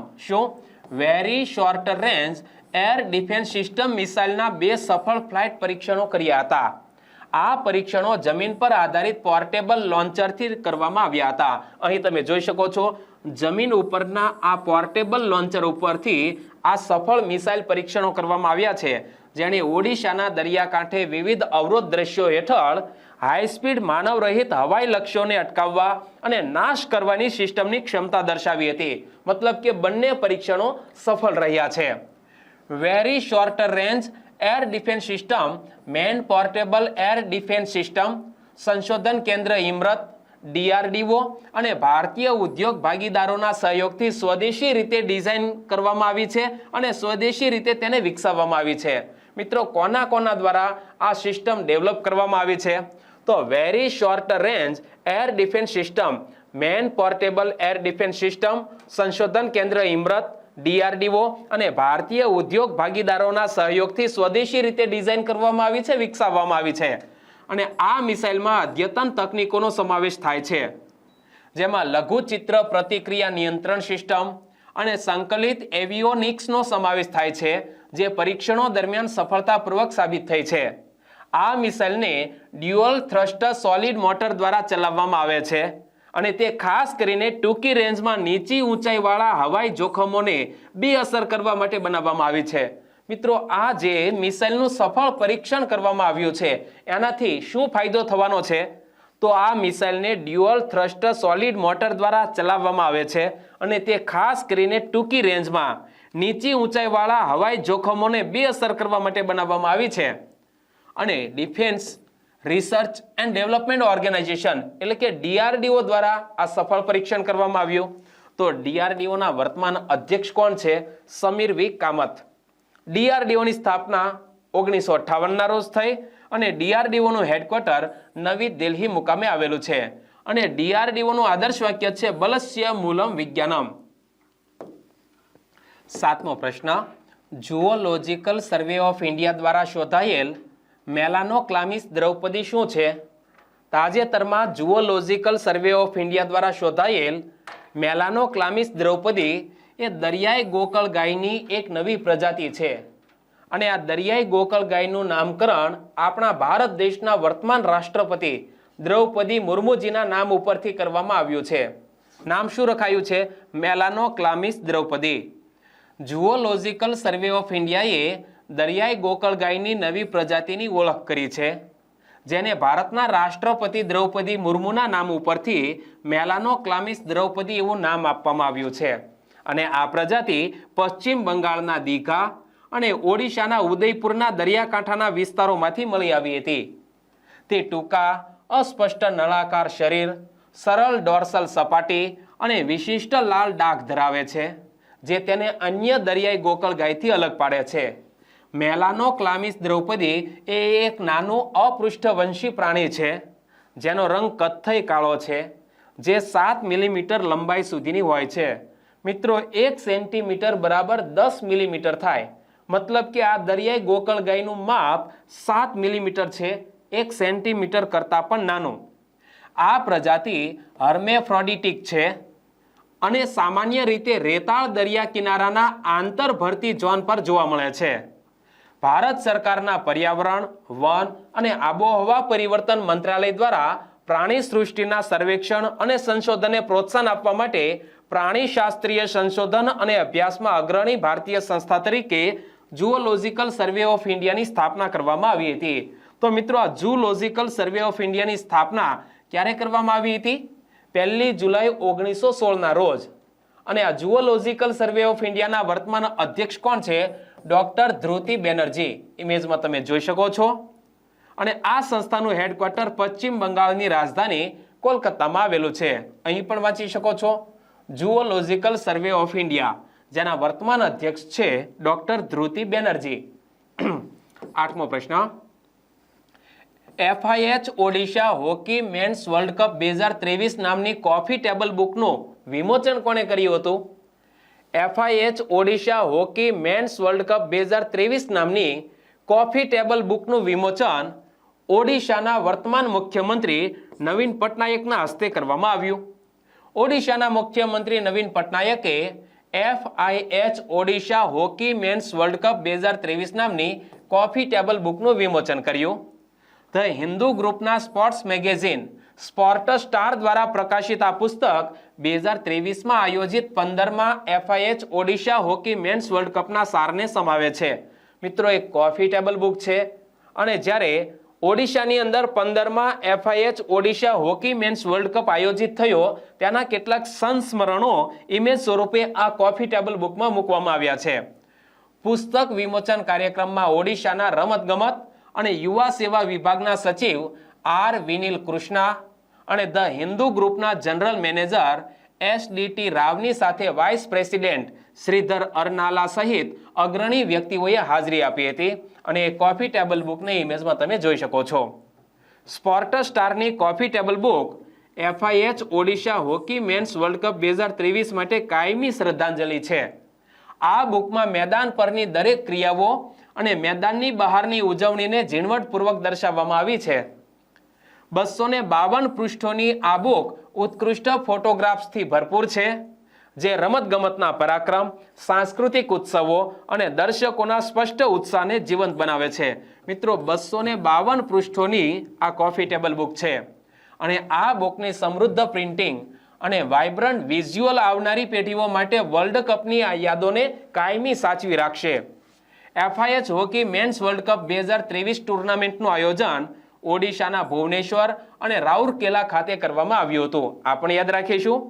Speaker 1: very short range air defence system મિસાઇલના 2 સફળ ફ્લાઇટ પરીક્ષણો કર્યા હતા। આ પરીક્ષણો જમીન પર આધારિત પોર્ટેબલ લોન્ચરથી કરવામાં આવ્યા હતા। અહીં તમે જોઈ શકો છો, જમીન ઉપરના આ પોર્ટેબલ લોન્ચર ઉપરથી આ સફળ મિસાઇલ પરીક્ષણો કરવામાં આવ્યા છે, જેણે ઓડિશાના દરિયાકાંઠે વિવિધ અવરોધ દ્રશ્યો હેઠળ હાઈ સ્પીડ માનવ રહિત હવાઈ લક્ષ્યોને અટકાવવા અને નાશ કરવાની સિસ્ટમની ક્ષમતા દર્શાવી હતી। મતલબ કે બંને પરીક્ષણો સફળ રહ્યા છે। Very short range air defence system main portable air defence system સંશોધન કેન્દ્ર ઇમરત, ડીઆરડીઓ અને ભારતીય ઉદ્યોગ ભાગીદારોના સહયોગથી સ્વદેશી રીતે ડિઝાઇન કરવામાં આવી છે અને સ્વદેશી રીતે તેને વિકસાવવામાં આવી છે। મિત્રો, કોના દ્વારા આ સિસ્ટમ ડેવલપ કરવામાં આવી છે? તો very short range air defence system main portable air defence system સંશોધન કેન્દ્ર ઇમરત, ડીઆરડીઓ અને ભારતીય ઉદ્યોગ ભાગીદારોના સહયોગથી સ્વદેશી રીતે ડિઝાઇન કરવામાં આવી છે, વિકસાવવામાં આવી છે। અને આ મિસાઇલમાં અદ્યતન તકનીકોનો સમાવેશ થાય છે, જેમાં લઘુચિત્ર પ્રતિક્રિયા નિયંત્રણ સિસ્ટમ અને સંકલિત એવિયોનિક્સનો સમાવેશ થાય છે, જે પરીક્ષણો દરમિયાન સફળતાપૂર્વક સાબિત થઈ છે। આ મિસાઇલને ડ્યુઅલ થ્રસ્ટર સોલિડ મોટર દ્વારા ચલાવવામાં આવે છે અને તે ખાસ કરીને ટૂંકી રેન્જમાં નીચી ઊંચાઈવાળા હવાઈ જોખમોને બેઅસર કરવા માટે બનાવવામાં આવી છે। મિત્રો, આ જે મિસાઇલનું સફળ પરીક્ષણ કરવામાં આવ્યું છે એનાથી શું ફાયદો થવાનો છે? તો આ મિસાઇલને ડ્યુઅલ થ્રસ્ટર સોલિડ મોટર દ્વારા ચલાવવામાં આવે છે અને તે ખાસ કરીને ટૂંકી રેન્જમાં નીચી ઊંચાઈવાળા હવાઈ જોખમોને બેઅસર કરવા માટે બનાવવામાં આવી છે। અને defence research and development organisation એટલે કે ડીઆરડીઓ દ્વારા આ સફળ પરીક્ષણ કરવામાં આવ્યું। તો ડીઆરડીઓના વર્તમાન અધ્યક્ષ કોણ છે? સમીર વી કામત। ડીઆરડીઓની સ્થાપના 1958ના રોજ થઈ અને ડીઆરડીઓનું હેડક્વાર્ટર નવી દિલ્હી મુકામે આવેલું છે અને ડીઆરડીઓનું આદર્શ વાક્ય છે બલસ્ય મૂલમ વિજ્ઞાનમ। 7મો પ્રશ્ન, ઝૂઓલોજિકલ સર્વે ઓફ ઇન્ડિયા દ્વારા શોધાયેલ મેલાનોક્લામિસ દ્રૌપદી શું છે? તાજેતરમાં ઝૂઓલોજિકલ સર્વે ઓફ ઇન્ડિયા દ્વારા શોધાયેલ મેલાનોક્લામિસ દ્રૌપદી એ દરિયાઈ ગોકળ ગાયની એક નવી પ્રજાતિ છે અને આ દરિયાઈ ગોકળ ગાયનું નામકરણ આપણા ભારત દેશના વર્તમાન રાષ્ટ્રપતિ દ્રૌપદી મુર્મુજીના નામ ઉપરથી કરવામાં આવ્યું છે। નામ શું રખાયું છે? મેલાનોક્લામિસ દ્રૌપદી। ઝૂઓલોજિકલ સર્વે ઓફ ઇન્ડિયાએ દરિયાઈ ગોકળ ગાયની નવી પ્રજાતિની ઓળખ કરી છે, જેને ભારતના રાષ્ટ્રપતિ દ્રૌપદી મુર્મુના નામ ઉપરથી મેલાનોક્લામિસ દ્રૌપદી એવું નામ આપવામાં આવ્યું છે અને આ પ્રજાતિ પશ્ચિમ બંગાળના દીઘા અને ઓડિશાના ઉદયપુરના દરિયાકાંઠાના વિસ્તારોમાંથી મળી આવી હતી। તે ટૂંકા અસ્પષ્ટ નળાકાર શરીર, સરળ ડોર્સલ સપાટી અને વિશિષ્ટ લાલ ડાઘ ધરાવે છે, જે તેને અન્ય દરિયાઈ ગોકળ ગાયથી અલગ પાડે છે। મેલાનોક્લામિસ દ્રૌપદી એ એક નાનું અપૃષ્ઠવંશી પ્રાણી છે જેનો રંગ કથ્થઈ કાળો છે, જે 7 મિલીમીટર લંબાઈ સુધીની હોય છે। મિત્રો, 1 સેન્ટીમીટર બરાબર 10 મિલીમીટર થાય મતલબ કે આ દરિયાઈ ગોકળ ગાયનું માપ 7 મિલીમીટર છે, 1 સેન્ટીમીટર કરતાં પણ નાનું. આ પ્રજાતિ હર્મેફ્રોડિટિક છે અને સામાન્ય રીતે રેતાળ દરિયા કિનારાના આંતરભરતી ઝોન પર જોવા મળે છે. ભારત સરકારના પર્યાવરણ, વન અને આબોહવા પરિવર્તન મંત્રાલય દ્વારા પ્રાણી સૃષ્ટિના સર્વેક્ષણ અને સંશોધનને પ્રોત્સાહન આપવા માટે પ્રાણીશાસ્ત્રીય સંશોધન અને અભ્યાસમાં અગ્રણી ભારતીય સંસ્થા તરીકે ઝૂઓલોજિકલ સર્વે ઓફ ઇન્ડિયાની સ્થાપના કરવામાં આવી હતી. તો મિત્રો, આ ઝૂઓલોજિકલ સર્વે ઓફ ઇન્ડિયાની સ્થાપના ક્યારે કરવામાં આવી હતી? 1 જુલાઈ 1916ના રોજ. અને આ ઝૂઓલોજિકલ સર્વે ઓફ ઇન્ડિયાના વર્તમાન અધ્યક્ષ કોણ છે? ડોક્ટર ધ્રુતિ બેનર્જી. ઇમેજમાં તમે જોઈ શકો છો. અને આ સંસ્થાનું હેડક્વાર્ટર પશ્ચિમ બંગાળની રાજધાની કોલકાતામાં આવેલું છે. અહીં પણ વાંચી શકો છો, ઝૂઓલોજિકલ સર્વે ઓફ ઇન્ડિયા, જેના વર્તમાન અધ્યક્ષ છે ડોક્ટર ધ્રુતિ બેનર્જી. 8મો પ્રશ્ન, FIH Odisha hockey men's world cup 2023 નામની કોફી ટેબલ બુકનું વિમોચન કોણે કર્યું હતું? FIH Odisha hockey men's world cup 2023 નામની કોફી ટેબલ બુકનું વિમોચન ઓડિશાના વર્તમાન મુખ્યમંત્રી નવીન પટનાયકના હસ્તે કરવામાં આવ્યું. ઓડિશાના મુખ્યમંત્રી નવીન પટનાયકે FIH Odisha hockey men's world cup 2023 નામની કોફી ટેબલ બુકનું વિમોચન કર્યું. ધ હિન્દુ ગ્રુપના સ્પોર્ટ્સ મેગેઝિન સ્પોર્ટ સ્ટાર દ્વારા પ્રકાશિત આ પુસ્તક 2023માં આયોજિત 15મા FIH Odisha hockey men's world કપના સારને સમાવે છે. મિત્રો, એક કોફી ટેબલ બુક છે અને જ્યારે ઓડિશાની અંદર 15મા FIH Odisha hockey men's world cup આયોજિત થયો ત્યાંના કેટલાક સંસ્મરણો ઇમેજ સ્વરૂપે આ કોફી ટેબલ બુકમાં મૂકવામાં આવ્યા છે. પુસ્તક વિમોચન કાર્યક્રમમાં ઓડિશાના રમતગમત અને યુવા સેવા વિભાગના સચિવ આર વિનિલ કૃષ્ણા અને ધ હિન્દુ ગ્રુપના જનરલ મેનેજર SDT રાવની સાથે વાઇસ પ્રેસિડેન્ટ શ્રીધર અરનાલા સહિત અગ્રણી વ્યક્તિઓએ હાજરી આપી હતી. અને એ કોફી ટેબલ બુકની ઇમેજમાં તમે જોઈ શકો છો. સ્પોર્ટ સ્ટારની coffee table book FIH Odisha hockey men's world cup 2023 માટે કાયમી શ્રદ્ધાંજલિ છે. આ બુકમાં મેદાન પરની દરેક ક્રિયાઓ અને મેદાનની બહારની ઉજવણીને ઝીણવટપૂર્વક દર્શાવવામાં આવી છે. 252 પૃષ્ઠોની આ બુક ઉત્કૃષ્ટ ફોટોગ્રાફ્સથી ભરપૂર છે, જે રમતગમતના પરાક્રમ, સાંસ્કૃતિક ઉત્સવો અને દર્શકોના સ્પષ્ટ ઉત્સાહને જીવંત બનાવે છે. મિત્રો, 252 પૃષ્ઠોની આ કોફી ટેબલ બુક છે અને આ બુકની સમૃદ્ધ પ્રિન્ટિંગ અને વાઇબ્રન્ટ વિઝ્યુઅલ આવનારી પેઢીઓ માટે વર્લ્ડ કપની આ યાદોને કાયમી સાચવી રાખશે. FIH hockey men's world cup 2023 ટુર્નામેન્ટનું આયોજન ઓડિશાના ભુવનેશ્વર અને રાઉરકેલા ખાતે કરવામાં આવ્યું હતું. આપણે યાદ રાખીશું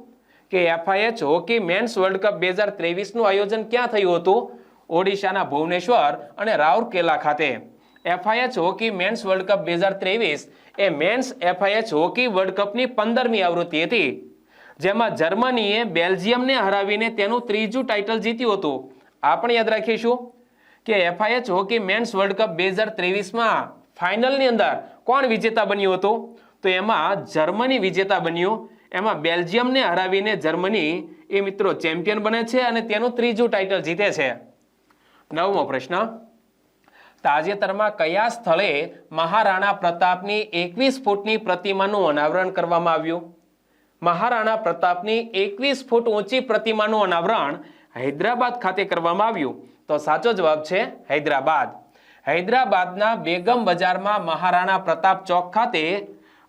Speaker 1: કે FIH hockey men's world cup 2023નું આયોજન ક્યાં થયું હતું? ઓડિશાના ભુવનેશ્વર અને રાઉરકેલા ખાતે. FIH hockey men's world cup 2023 એ મેન્સ FIH હોકી વર્લ્ડ કપની 15મી આવૃત્તિ હતી, જેમાં જર્મનીએ બેલ્જિયમને હરાવીને તેનું 3જું ટાઇટલ જીત્યું હતું. આપણે યાદ રાખીશું કે FIH hockey men's world cup 2023માં ફાઇનલની અંદર કોણ વિજેતા બન્યું હતું? તો એમાં જર્મની વિજેતા બન્યું. એમાં બેલ્જિયમને હરાવીને જર્મની એ મિત્રો ચેમ્પિયન બને છે અને તેનું 3જું ટાઇટલ જીતે છે. 9મો પ્રશ્ન, તાજેતરમાં કયા સ્થળે મહારાણા પ્રતાપની 21 ફૂટની પ્રતિમાનું અનાવરણ કરવામાં આવ્યું? મહારાણા પ્રતાપની 21 ફૂટ ઊંચી પ્રતિમાનું અનાવરણ હૈદરાબાદ ખાતે કરવામાં આવ્યું. તો સાચો જવાબ છે હૈદરાબાદ. હૈદરાબાદના બેગમ બજારમાં મહારાણા પ્રતાપ ચોક ખાતે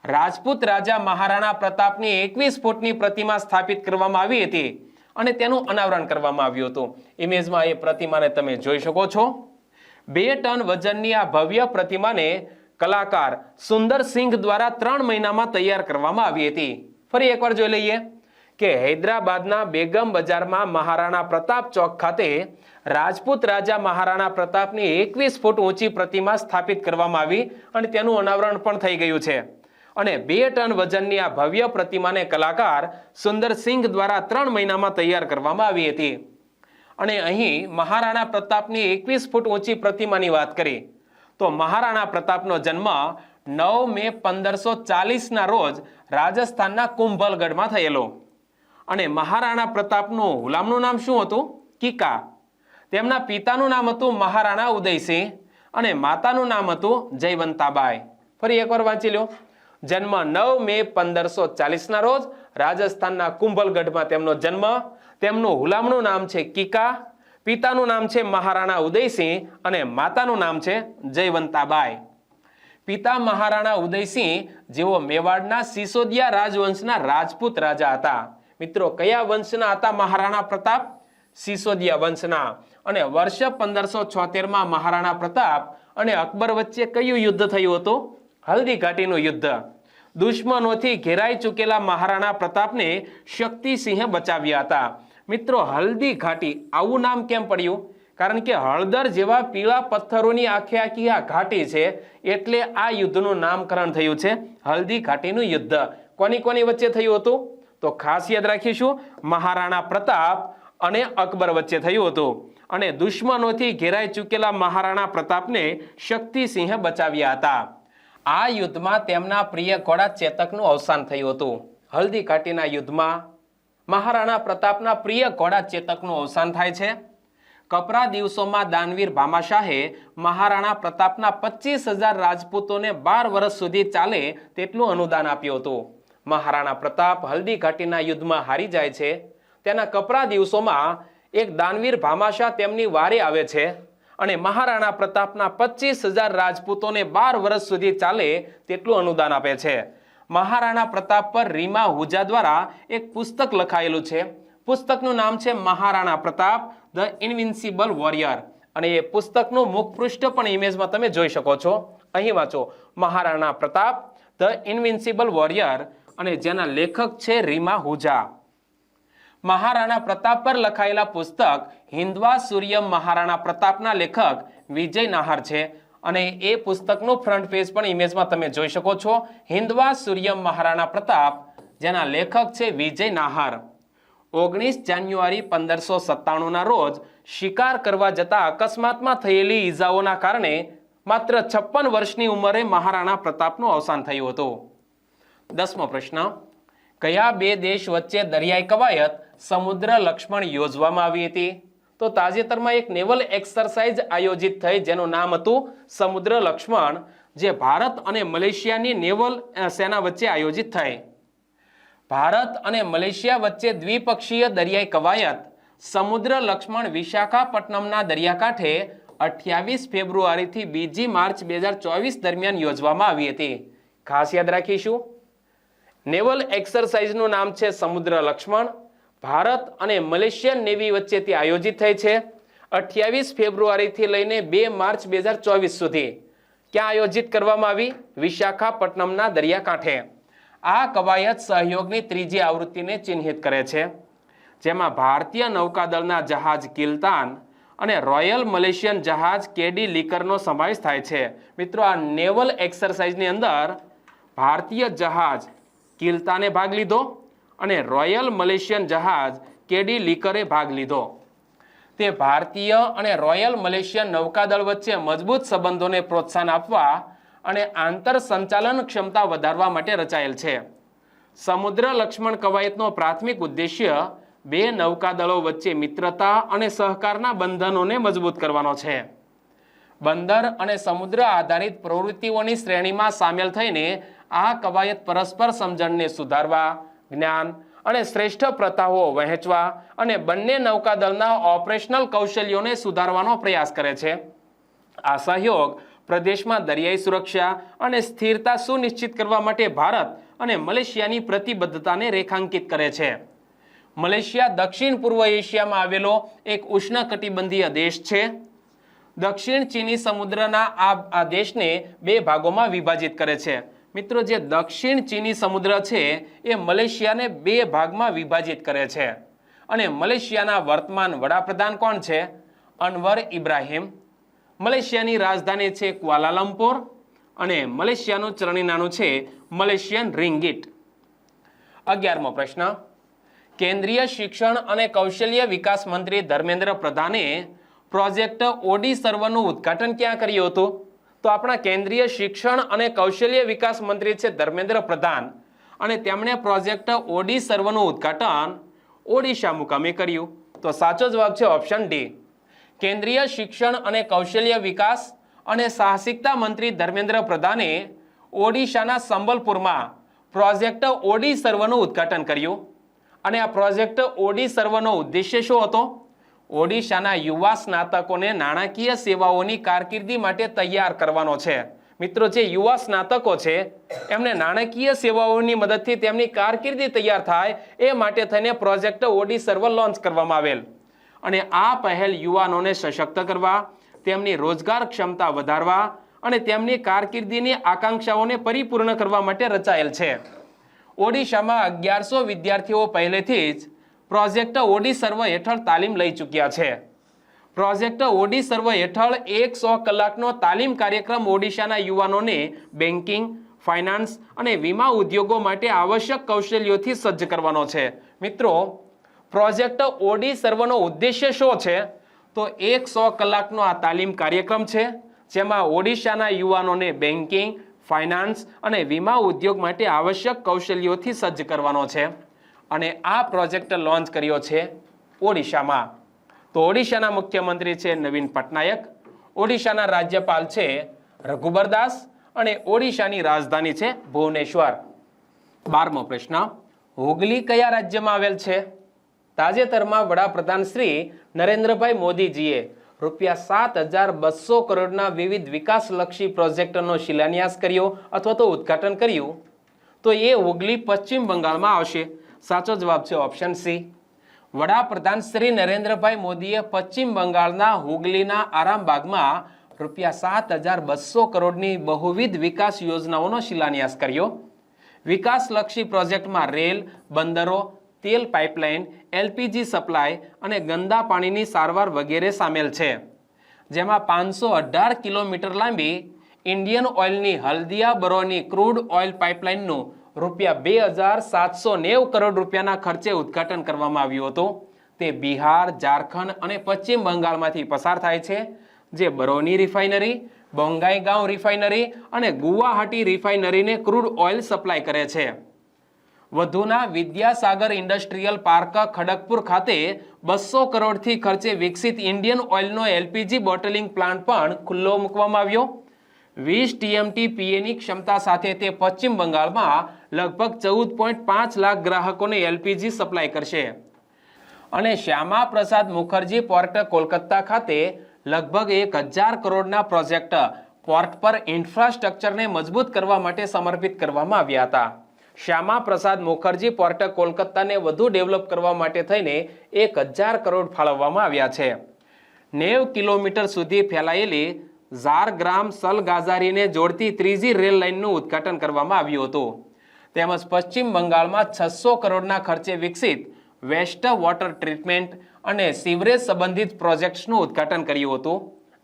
Speaker 1: રાજપૂત રાજા મહારાણા પ્રતાપની 21 ફૂટની પ્રતિમા સ્થાપિત કરવામાં આવી હતી અને તેનું અનાવરણ કરવામાં આવ્યું હતું. ઇમેજમાં એ પ્રતિમાને તમે જોઈ શકો છો. 2 ટન વજનની આ ભવ્ય પ્રતિમાને કલાકાર સુંદર સિંઘ દ્વારા 3 મહિનામાં તૈયાર કરવામાં આવી હતી. ફરી એકવાર જોઈ લઈએ કે હૈદરાબાદના બેગમ બજારમાં મહારાણા પ્રતાપ ચોક ખાતે રાજપૂત રાજા મહારાણા પ્રતાપની 21 ફૂટ ઊંચી પ્રતિમા સ્થાપિત કરવામાં આવી અને તેનું અનાવરણ પણ થઈ ગયું છે. અને 2 ટન વજનની આ ભવ્ય પ્રતિમાને કલાકાર સુંદર સિંઘ દ્વારા 3 મહિનામાં તૈયાર કરવામાં આવી હતી. અને અહીં મહારાણા પ્રતાપની 21 ફૂટ ઊંચી પ્રતિમાની વાત કરી તો મહારાણા પ્રતાપનો જન્મ 9 મે 1540ના રોજ રાજસ્થાનના કુંભલગઢમાં થયેલો. અને મહારાણા પ્રતાપનું હુલામનું નામ શું હતું? કીકા. તેમના પિતાનું નામ હતું મહારાણા ઉદયસિંહ અને માતાનું નામ હતું જયવંતાબાઈ. ફરી એકવાર વાંચી લો. જન્મ 9 મે 1540 ના રોજ રાજસ્થાનના કુંભલગઢમાં તેમનો જન્મ. તેમનું હુલામણું નામ છે કિકા. પિતાનું નામ છે મહારાણા ઉદયસિંહ અને માતાનું નામ છે જયવંતાબાઈ. પિતા મહારાણા ઉદયસિંહ જેઓ મેવાડના સિસોદિયા રાજવંશના રાજપૂત રાજા હતા. મિત્રો કયા વંશના હતા મહારાણા પ્રતાપ? સિસોદિયા વંશના. અને વર્ષ 1576 મહારાણા પ્રતાપ અને અકબર વચ્ચે કયું યુદ્ધ થયું હતું? હલ્દી ઘાટીનું યુદ્ધ. દુશ્મનોથી ઘેરાઈ ચૂકેલા મહારાણા પ્રતાપને શક્તિસિંહે બચાવ્યા હતા. મિત્રો હલ્દી ઘાટી આવું નામ કેમ પડ્યું? કારણ કે હળદર જેવા પીળા પથ્થરોની આખે આખી આ ઘાટી છે, એટલે આ યુદ્ધનું નામકરણ થયું છે હલ્દી ઘાટીનું યુદ્ધ. કોની કોની વચ્ચે થયું હતું? તો ખાસ યાદ રાખીશું, મહારાણા પ્રતાપ અને અકબર વચ્ચે થયું હતું. અને દુશ્મનોથી ઘેરાઈ ચૂકેલા મહારાણા પ્રતાપને શક્તિસિંહે બચાવ્યા હતા. આ યુદ્ધમાં તેમના પ્રિય ઘોડા ચેતકનું અવસાન થયું હતું. હલ્દી ઘાટીના યુદ્ધમાં મહારાણા પ્રતાપના પ્રિય ઘોડા ચેતકનું અવસાન થાય છે. કપરા દિવસોમાં દાનવીર ભામાશાહે મહારાણા પ્રતાપના 25,000 રાજપૂતોને 12 વર્ષ સુધી ચાલે તેટલું અનુદાન આપ્યું હતું. મહારાણા પ્રતાપ હલ્દી ઘાટીના યુદ્ધમાં હારી જાય છે. તેના કપરા દિવસોમાં એક દાનવીર ભામાશાહ તેમની વારે આવે છે અને મહારાણા પ્રતાપના 25,000 રાજપૂતોને 12 વર્ષ સુધી ચાલે તેટલું અનુદાન આપે છે. મહારાણા પ્રતાપ પર રીમા હુજા દ્વારા એક પુસ્તક લખાયેલું છે. પુસ્તકનું નામ છે મહારાણા પ્રતાપ ધ ઇનવિન્સિબલ વોરિયર. અને એ પુસ્તકનું મુખપૃષ્ઠ પણ ઇમેજમાં તમે જોઈ શકો છો. અહીં વાંચો, મહારાણા પ્રતાપ ધ ઇનવિન્સિબલ વોરિયર, અને જેના લેખક છે રીમા હુજા. મહારાણા પ્રતાપ પર લખાયેલા પુસ્તક હિન્દવા સૂર્ય મહારાણા પ્રતાપના લેખક વિજય નાહર છે. અને એ પુસ્તકનું ફ્રન્ટ પેજ પણ ઇમેજમાં તમે જોઈ શકો છો. હિન્દવા સૂર્ય મહારાણા પ્રતાપ, જેના લેખક છે વિજય નાહર. 19 જાન્યુઆરી 1597 રોજ શિકાર કરવા જતા અકસ્માતમાં થયેલી ઈજાઓના કારણે માત્ર 56 વર્ષની ઉંમરે મહારાણા પ્રતાપનું અવસાન થયું હતું. 10મો પ્રશ્ન, કયા બે દેશ વચ્ચે દરિયાઈ કવાયત સમુદ્ર લક્ષ્મણ યોજવામાં આવી હતી? તો તાજેતરમાં એક નેવલ એક્સરસાઇઝ આયોજિત થઈ જેનું નામ હતું સમુદ્ર લક્ષ્મણ, જે ભારત અને મલેશિયાની નેવલ સેના વચ્ચે આયોજિત થઈ. ભારત અને મલેશિયા વચ્ચે દ્વિપક્ષીય દરિયાઈ કવાયત સમુદ્ર લક્ષ્મણ વિશાખાપટ્ટનમના દરિયાકાંઠે 28 ફેબ્રુઆરીથી 2 માર્ચ 2024 દરમિયાન યોજવામાં આવી હતી. ખાસ યાદ રાખીશું, નેવલ એક્સરસાઇઝનું નામ છે સમુદ્ર લક્ષ્મણ. ભારત અને મલેશિયન નેવી વચ્ચે તે આયોજિત થઈ છે 28 ફેબ્રુઆરીથી લઈને 2 માર્ચ 2024 સુધી. ક્યાં આયોજિત કરવામાં આવી? વિશાખાપટ્ટનમના દરિયાકાંઠે. આ કવાયત સહયોગની ત્રીજી આવૃત્તિને ચિહ્નિત કરે છે, જેમાં ભારતીય નૌકાદળના જહાજ કિલ્તાન અને રોયલ મલેશિયન જહાજ કેડી લીકરનો સમાવેશ થાય છે. મિત્રો આ નેવલ એક્સરસાઇઝની અંદર ભારતીય જહાજ કિલ્તાને ભાગ લીધો અને રોયલ મલેશિયન જહાજ કેડી લીકરે ભાગ લીધો. તે ભારતીય અને રોયલ મલેશિયન નૌકાદળ વચ્ચે મજબૂત સંબંધોને પ્રોત્સાહન આપવા અને આંતર સંચાલન ક્ષમતા વધારવા માટે રચાયેલ છે. સમુદ્ર લક્ષ્મણ કવાયતનો પ્રાથમિક ઉદ્દેશ્ય બે નૌકાદળો વચ્ચે મિત્રતા અને સહકારના બંધનોને મજબૂત કરવાનો છે. બંદર અને સમુદ્ર આધારિત પ્રવૃત્તિઓની શ્રેણીમાં સામેલ થઈને આ કવાયત પરસ્પર સમજણને સુધારવા, જ્ઞાન અને શ્રેષ્ઠ પ્રથાઓ વહેંચવા અને બંને નૌકાદળના ઓપરેશનલ કૌશલ્યોને સુધારવાનો પ્રયાસ કરે છે. આ સહયોગ પ્રદેશમાં દરિયાઈ સુરક્ષા અને સ્થિરતા સુનિશ્ચિત કરવા માટે ભારત અને મલેશિયાની પ્રતિબદ્ધતાને રેખાંકિત કરે છે. મલેશિયા દક્ષિણ પૂર્વ એશિયામાં આવેલો એક ઉષ્ણકટિબંધીય દેશ છે. દક્ષિણ ચીની સમુદ્રના આ દેશને બે ભાગોમાં વિભાજિત કરે છે. મિત્રો, જે દક્ષિણ ચીની સમુદ્ર છે એ મલેશિયાને બે ભાગમાં વિભાજિત કરે છે. અને મલેશિયાના વર્તમાન વડાપ્રધાન કોણ છે? અનવર ઇબ્રાહિમ. મલેશિયાની રાજધાની છે ક્વાલાલંપુર અને મલેશિયાનું ચલણી નાણું છે મલેશિયન રિંગિટ. 11મો પ્રશ્ન, કેન્દ્રીય શિક્ષણ અને કૌશલ્ય વિકાસ મંત્રી ધર્મેન્દ્ર પ્રધાને પ્રોજેક્ટ ઓડી સર્વરનું ઉદ્ઘાટન ક્યાં કર્યું હતું? તો આપણા કેન્દ્રીય શિક્ષણ અને કૌશલ્ય વિકાસ મંત્રી છે ધર્મેન્દ્ર પ્રધાન, અને તેમણે પ્રોજેક્ટ ઓડી સર્વરનું ઉદ્ઘાટન ઓડિશા મુકામે કર્યું. તો સાચો જવાબ છે ઓપ્શન ડી. કેન્દ્રીય શિક્ષણ અને કૌશલ્ય વિકાસ અને સાહસિકતા મંત્રી ધર્મેન્દ્ર પ્રધાને ઓડિશાના સંબલપુરમાં પ્રોજેક્ટ ઓડી સર્વનું ઉદ્ઘાટન કર્યું અને આ પ્રોજેક્ટ ઓડી સર્વનો ઉદ્દેશ્ય શું હતો? ઓડિશાના યુવા સ્નાતકોને નાણાકીય સેવાઓની કારકિર્દી માટે તૈયાર કરવાનો છે. મિત્રો, જે યુવા સ્નાતકો છે એમને નાણાકીય સેવાઓની મદદથી તેમની કારકિર્દી તૈયાર થાય એ માટે થઈને પ્રોજેક્ટ ઓડી સર્વ લોન્ચ કરવામાં આવેલ અને આ પહેલ યુવાનોને સશક્ત કરવા, તેમની રોજગાર ક્ષમતા વધારવા અને તેમની કારકિર્દીની આકાંક્ષાઓને પરિપૂર્ણ કરવા માટે રચાયેલ છે. ઓડિશામાં 1100 વિદ્યાર્થીઓ પહેલેથી જ પ્રોજેક્ટ ઓડી સર્વ હેઠળ તાલીમ લઈ ચૂક્યા છે. પ્રોજેક્ટ ઓડી સર્વ હેઠળ 100 કલાકનો તાલીમ કાર્યક્રમ ઓડિશાના યુવાનોને બેન્કિંગ, ફાઇનાન્સ અને વીમા ઉદ્યોગો માટે આવશ્યક કૌશલ્યોથી સજ્જ કરવાનો છે. મિત્રો, પ્રોજેક્ટ ઓડી સર્વનો ઉદ્દેશ્ય શું છે? તો 100 કલાકનો આ તાલીમ કાર્યક્રમ છે જેમાં ઓડિશાના યુવાનોને બેન્કિંગ, ફાઇનાન્સ અને વીમા ઉદ્યોગ માટે આવશ્યક કૌશલ્યોથી સજ્જ કરવાનો છે અને આ પ્રોજેક્ટ લોન્ચ કર્યો છે ઓડિશામાં. તો ઓડિશાના મુખ્યમંત્રી છે નવીન પટનાયક, ઓડિશાના રાજ્યપાલ છે રઘુબર દાસ અને ઓડિશાની રાજધાની છે ભુવનેશ્વર. 12મો પ્રશ્ન, હુગલી કયા રાજ્યમાં આવેલ છે? તાજેતરમાં વડાપ્રધાન શ્રી નરેન્દ્રભાઈ મોદીજીએ ₹7,200 કરોડના વિવિધ વિકાસલક્ષી પ્રોજેક્ટનો શિલાન્યાસ કર્યો અથવા તો ઉદ્ઘાટન કર્યું, તો એ હુગલી પશ્ચિમ બંગાળમાં આવશે. સાચો જવાબ છે ઓપ્શન સી. વડાપ્રધાન શ્રી નરેન્દ્રભાઈ મોદીએ પશ્ચિમ બંગાળના હુગલીના આરામબાગમાં ₹7,200 કરોડની બહુવિધ વિકાસ યોજનાઓનો શિલાન્યાસ કર્યો. વિકાસલક્ષી પ્રોજેક્ટમાં રેલ, બંદરો, તેલ પાઇપલાઇન, એલપીજી સપ્લાય અને ગંદા પાણીની સારવાર વગેરે સામેલ છે. જેમાં 518 કિલોમીટર લાંબી ઇન્ડિયન ઓઇલની હલ્દિયા બરોની ક્રૂડ ઓઇલ પાઇપલાઇનનું ₹2,790 કરોડ રૂપિયાના ખર્ચે ઉદ્ઘાટન કરવામાં આવ્યું હતું. તે બિહાર, ઝારખંડ અને પશ્ચિમ બંગાળમાંથી પસાર થાય છે, જે બરોની રિફાઇનરી, બોંગાઈગાંવ રિફાઇનરી અને ગુવાહાટી રિફાઇનરીને ક્રૂડ ઓઇલ સપ્લાય કરે છે. વધુના વિદ્યાસાગર ઇન્ડસ્ટ્રીયલ પાર્ક ખડગપુર ખાતે 200 કરોડથી ખર્ચે વિકસિત ઇન્ડિયન ઓઇલનો એલપીજી બોટલિંગ પ્લાન્ટ પણ ખુલ્લો મૂકવામાં આવ્યો. 20 TMTPAની ક્ષમતા સાથે તે પશ્ચિમ બંગાળમાં લગભગ 14.5 લાખ ગ્રાહકોને એલપીજી સપ્લાય કરશે અને શ્યામા પ્રસાદ મુખર્જી પોર્ટ કોલકાતા ખાતે લગભગ 1000 કરોડના પ્રોજેક્ટ પોર્ટ પર ઇન્ફ્રાસ્ટ્રક્ચરને મજબૂત કરવા માટે સમર્પિત કરવામાં આવ્યા હતા. શ્યામા પ્રસાદ મુખર્જી પોર્ટ કોલકાતાને વધુ ડેવલપ કરવા માટે થઈને 1000 કરોડ ફાળવવામાં આવ્યા છે. 90 કિલોમીટર સુધી ફેલાયેલી ઝારગ્રામ સલગાઝારીને જોડતી ત્રીજી રેલ લાઇનનું ઉદ્ઘાટન કરવામાં આવ્યું હતું. તેમજ પશ્ચિમ બંગાળમાં 600 કરોડના ખર્ચે વિકસિત વેસ્ટ વોટર ટ્રીટમેન્ટ અને સીવરેજ સંબંધિત પ્રોજેક્ટ્સનું ઉદ્ઘાટન કર્યું હતું.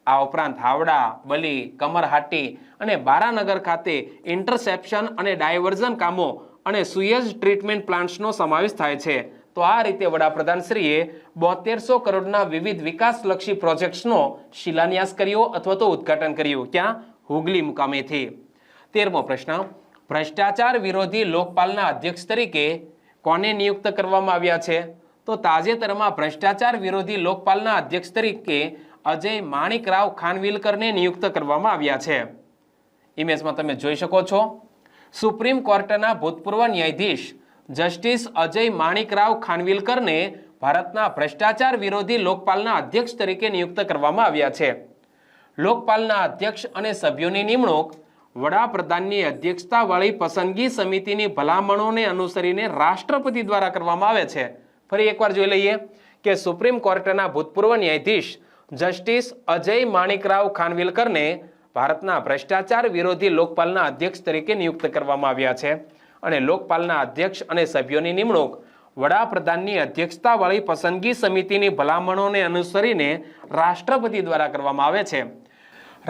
Speaker 1: આ ઉપરાંત હાવડા, બલી, કમરહાટી અને બારાનગર ખાતે ઇન્ટરસેપ્શન અને ડાયવર્ઝન કામો અને સુએઝ ટ્રીટમેન્ટ પ્લાન્ટ્સનો સમાવેશ થાય છે. તો આ રીતે વડાપ્રધાન શ્રીએ 7200 કરોડના વિવિધ વિકાસલક્ષી પ્રોજેક્ટ્સનો શિલાન્યાસ કર્યો અથવા તો ઉદ્ઘાટન કર્યું. ક્યાં? હુગલી મુકામેથી. 13મો પ્રશ્ન, ભ્રષ્ટાચાર વિરોધી લોકપાલના અધ્યક્ષ તરીકે કોને નિયુક્ત કરવામાં આવ્યા છે? તો તાજેતરમાં ભ્રષ્ટાચાર વિરોધી લોકપાલના અધ્યક્ષ તરીકે અજય માણિકરાવ ખાનવિલકરને નિયુક્ત કરવામાં આવ્યા છે. ઇમેજમાં તમે જોઈ શકો છો. સુપ્રીમ કોર્ટના ભૂતપૂર્વ ન્યાયાધીશ જસ્ટિસ અજય માણિકરાવ ખાનવિલકરને ભારતના ભ્રષ્ટાચાર વિરોધી લોકપાલના અધ્યક્ષ તરીકે નિયુક્ત કરવામાં આવ્યા છે. લોકપાલના અધ્યક્ષ અને સભ્યોની નિમણૂક વડાપ્રધાનની અધ્યક્ષતાવાળી પસંદગી સમિતિની ભલામણોને અનુસરીને રાષ્ટ્રપતિ દ્વારા કરવામાં આવે છે. ફરી એકવાર જોઈ લઈએ કે સુપ્રીમ કોર્ટના ભૂતપૂર્વ ન્યાયાધીશ જસ્ટિસ અજય માણિકરાવ ખાનવિલકરને ભારતના ભ્રષ્ટાચાર વિરોધી લોકપાલના અધ્યક્ષ તરીકે નિયુક્ત કરવામાં આવ્યા છે અને લોકપાલના અધ્યક્ષ અને સભ્યોની નિમણૂક વડાપ્રધાનની અધ્યક્ષતાવાળી પસંદગી સમિતિની ભલામણોને અનુસરીને રાષ્ટ્રપતિ દ્વારા કરવામાં આવે છે.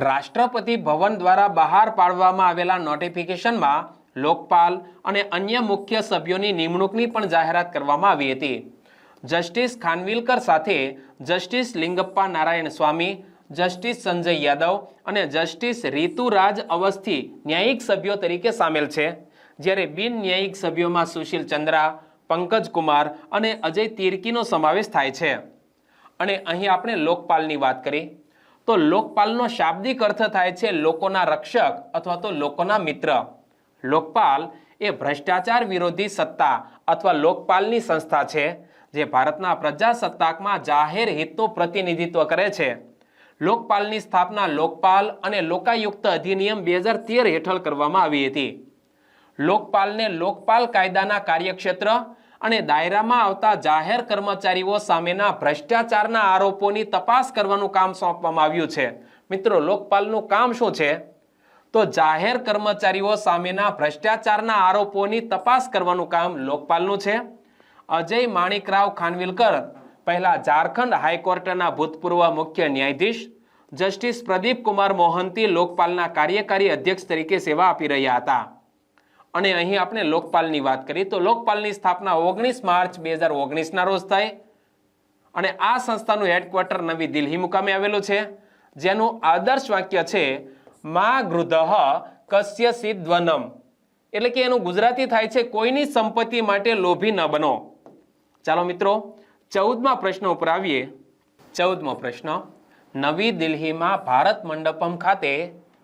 Speaker 1: રાષ્ટ્રપતિ ભવન દ્વારા બહાર પાડવામાં આવેલા નોટિફિકેશનમાં લોકપાલ અને અન્ય મુખ્ય સભ્યોની નિમણૂકની પણ જાહેરાત કરવામાં આવી હતી. જસ્ટિસ ખાનવિલકર સાથે જસ્ટિસ લિંગપ્પા નારાયણ સ્વામી, જસ્ટિસ સંજય યાદવ અને જસ્ટિસ રીતુરાજ અવસ્થી ન્યાયિક સભ્યો તરીકે સામેલ છે, જ્યારે બિન ન્યાયિક સભ્યોમાં સુશીલ ચંદ્રા, પંકજ કુમાર અને અજય તિર્કીનો સમાવેશ થાય છે. અને અહીં આપણે લોકપાલની વાત કરી તો લોકપાલનો શાબ્દિક અર્થ થાય છે લોકોના રક્ષક અથવા તો લોકોના મિત્ર. લોકપાલ એ ભ્રષ્ટાચાર વિરોધી સત્તા અથવા લોકપાલની સંસ્થા છે જે ભારતના પ્રજાસત્તાકમાં જાહેર હિતનું પ્રતિનિધિત્વ કરે છે. લોકપાલની સ્થાપના લોકપાલ અને લોકાયુક્ત અધિનિયમ 2013 હેઠળ કરવામાં આવી હતી. લોકપાલને લોકપાલ કાયદાના કાર્યક્ષેત્ર અને દાયરામાં આવતા જાહેર કર્મચારીઓ સામેના ભ્રષ્ટાચારના આરોપોની તપાસ કરવાનું કામ સોંપવામાં આવ્યું છે. મિત્રો, લોકપાલનું કામ શું છે? તો જાહેર કર્મચારીઓ સામેના ભ્રષ્ટાચારના આરોપોની તપાસ કરવાનું કામ લોકપાલનું છે. અજય માણિકરાવ ખાનવિલકર પહેલા ઝારખંડ હાઈકોર્ટના ભૂતપૂર્વ મુખ્ય ન્યાયાધીશ જસ્ટિસ પ્રદીપ કુમાર મોહંતી લોકપાલના કાર્યકારી અધ્યક્ષ તરીકે સેવા આપી રહ્યા હતા. અને અહીં આપણે લોકપાલની વાત કરી તો લોકપાલની સ્થાપના 19 માર્ચ 2019ના રોજ થઈ અને આ સંસ્થાનું હેડક્વાર્ટર નવી દિલ્હી મુકામે આવેલું છે, જેનું આદર્શ વાક્ય છે મા ગૃધઃ કસ્ય સિદ્ધવનમ, એટલે કે એનું ગુજરાતી થાય છે કોઈની સંપત્તિ માટે લોભી ન બનો. ચાલો મિત્રો 14મા પ્રશ્ન ઉપર આવીએ. 14મો પ્રશ્ન, નવી દિલ્હીમાં ભારત મંડપમ ખાતે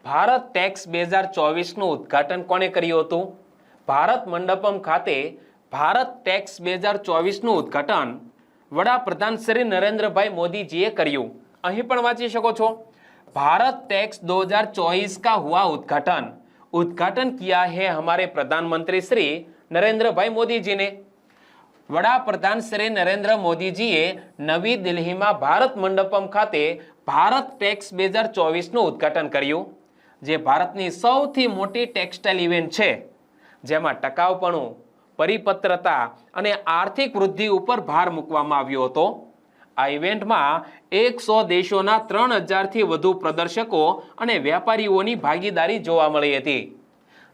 Speaker 1: ભારત ટેક્સ 2024નું ઉદ્ઘાટન કોણે કર્યું હતું? ભારત મંડપમ ખાતે ભારત ટેક્સ 2024નું ઉદ્ઘાટન વડાપ્રધાન શ્રી નરેન્દ્રભાઈ મોદીજીએ કર્યું. અહીં પણ વાંચી શકો છો, भारत टैक्स 2024 का हुआ उद्घाटन किया है हमारे प्रधानमंत्री श्री नरेंद्र भाई मोदी जी ने. वडाप्रधान श्री नरेंद्र मोदी जीए नवी दिल्ही में भारत मंडपम खाते भारत टेक्स 2024 નું ઉદ્ઘાટન કર્યું, જે ભારતની સૌથી મોટી ટેક્સટાઇલ ઇવેન્ટ છે, જેમાં ટકાઉપણું, પરિપત્રતા અને આર્થિક વૃદ્ધિ ઉપર ભાર મૂકવામાં આવ્યો હતો. આ ઇવેન્ટમાં 100 દેશોના 3000 થી વધુ પ્રદર્શકો અને વેપારીઓની ભાગીદારી જોવા મળી હતી,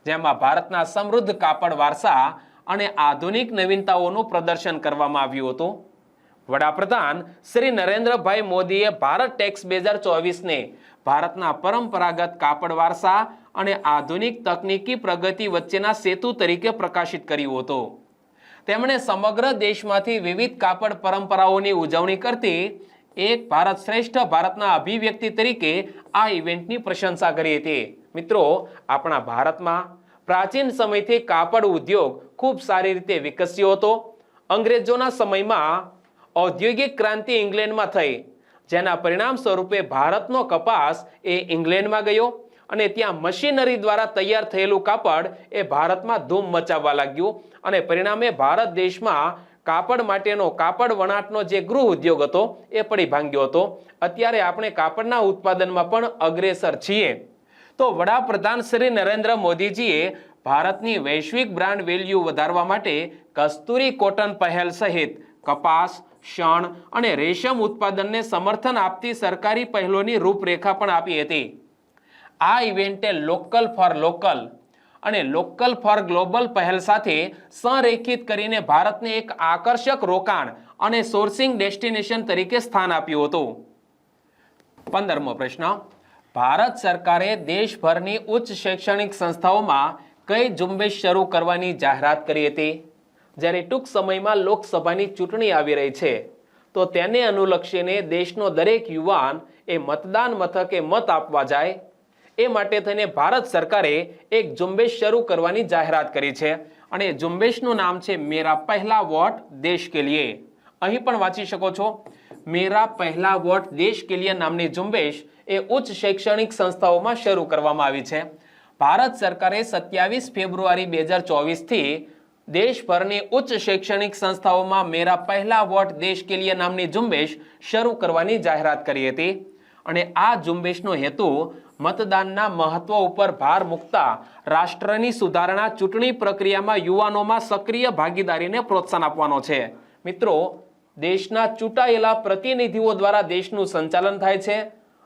Speaker 1: જેમાં ભારતના સમૃદ્ધ કાપડ વારસા અને આધુનિક નવીનતાઓનું પ્રદર્શન કરવામાં આવ્યું હતું. વડાપ્રધાન શ્રી નરેન્દ્રભાઈ મોદીએ ભારત ટેક્સ 2024 ને ભારતના પરંપરાગત કાપડ વારસા અને આધુનિક તકનીકી પ્રગતિ વચ્ચેના સેતુ તરીકે પ્રકાશિત કર્યું હતું. તેમણે સમગ્ર દેશમાંથી વિવિધ કાપડ પરંપરાઓની ઉજવણી કરતી એક ભારત શ્રેષ્ઠ ભારતના અભિવ્યક્તિ તરીકે આ ઇવેન્ટની પ્રશંસા કરી હતી. મિત્રો, આપણા ભારતમાં પ્રાચીન સમયથી કાપડ ઉદ્યોગ ખૂબ સારી રીતે વિકસ્યો હતો. અંગ્રેજોના સમયમાં ઔદ્યોગિક ક્રાંતિ ઇંગ્લેન્ડમાં થઈ, જેના પરિણામ સ્વરૂપે ભારતનો કપાસ એ ઇંગ્લેન્ડમાં ગયો અને ત્યાં મશીનરી દ્વારા તૈયાર થયેલું કાપડ એ ભારતમાં ધૂમ મચાવવા લાગ્યું અને પરિણામે ભારત દેશમાં કાપડ માટેનો કાપડ વણાટનો જે ગૃહ ઉદ્યોગ હતો એ પડી ભાંગ્યો હતો. અત્યારે આપણે કાપડના ઉત્પાદનમાં પણ અગ્રેસર છીએ. તો વડાપ્રધાન શ્રી નરેન્દ્ર મોદીજીએ ભારતની વૈશ્વિક બ્રાન્ડ વેલ્યુ વધારવા માટે કસ્તુરી કોટન પહેલ સહિત કપાસ, શણ અને રેશમ ઉત્પાદનને સમર્થન આપતી સરકારી પહેલોની રૂપરેખા પણ આપી હતી. આ ઇવેન્ટે લોકલ ફોર લોકલ અને લોકલ ફોર ગ્લોબલ પહેલ સાથે સંરેખિત કરીને ભારતને એક આકર્ષક રોકાણ અને સોર્સિંગ ડેસ્ટિનેશન તરીકે સ્થાન આપ્યું હતું. 15મો પ્રશ્ન, ભારત સરકારે દેશભરની ઉચ્ચ શૈક્ષણિક સંસ્થાઓમાં કઈ ઝુંબેશ શરૂ કરવાની જાહેરાત કરી હતી? જ્યારે ટૂંક સમયમાં લોકસભાની ચૂંટણી આવી રહી છે, તો તેને અનુલક્ષીને દેશનો દરેક યુવાન એ મતદાન મથકે મત આપવા જાય એ માટે થઈને ભારત સરકારે એક ઝુંબેશ શરૂ કરવાની જાહેરાત કરી છે અને ઝુંબેશનું નામ છે મેરા પહેલા વોટ દેશ કે લીએ. અહીં પણ વાંચી શકો છો, મેરા પહેલા વોટ દેશ કે લીએ નામની ઝુંબેશ એ ઉચ્ચ શૈક્ષણિક સંસ્થાઓમાં શરૂ કરવામાં આવી છે. ભારત સરકારે 27 ફેબ્રુઆરી 2024 થી દેશભરની ઉચ્ચ શૈક્ષણિક સંસ્થાઓમાં મેરા પહેલા વોટ દેશ કે લીએ નામની ઝુંબેશ શરૂ કરવાની જાહેરાત કરી હતી અને આ ઝુંબેશનો હેતુ મતદાનના મહત્વ ઉપર ભાર મૂકતા રાષ્ટ્રની સુધારણા ચૂંટણી પ્રક્રિયામાં યુવાનોમાં સક્રિય ભાગીદારીને પ્રોત્સાહન આપવાનો છે. મિત્રો, દેશના ચૂંટાયેલા પ્રતિનિધિઓ દ્વારા દેશનું સંચાલન થાય છે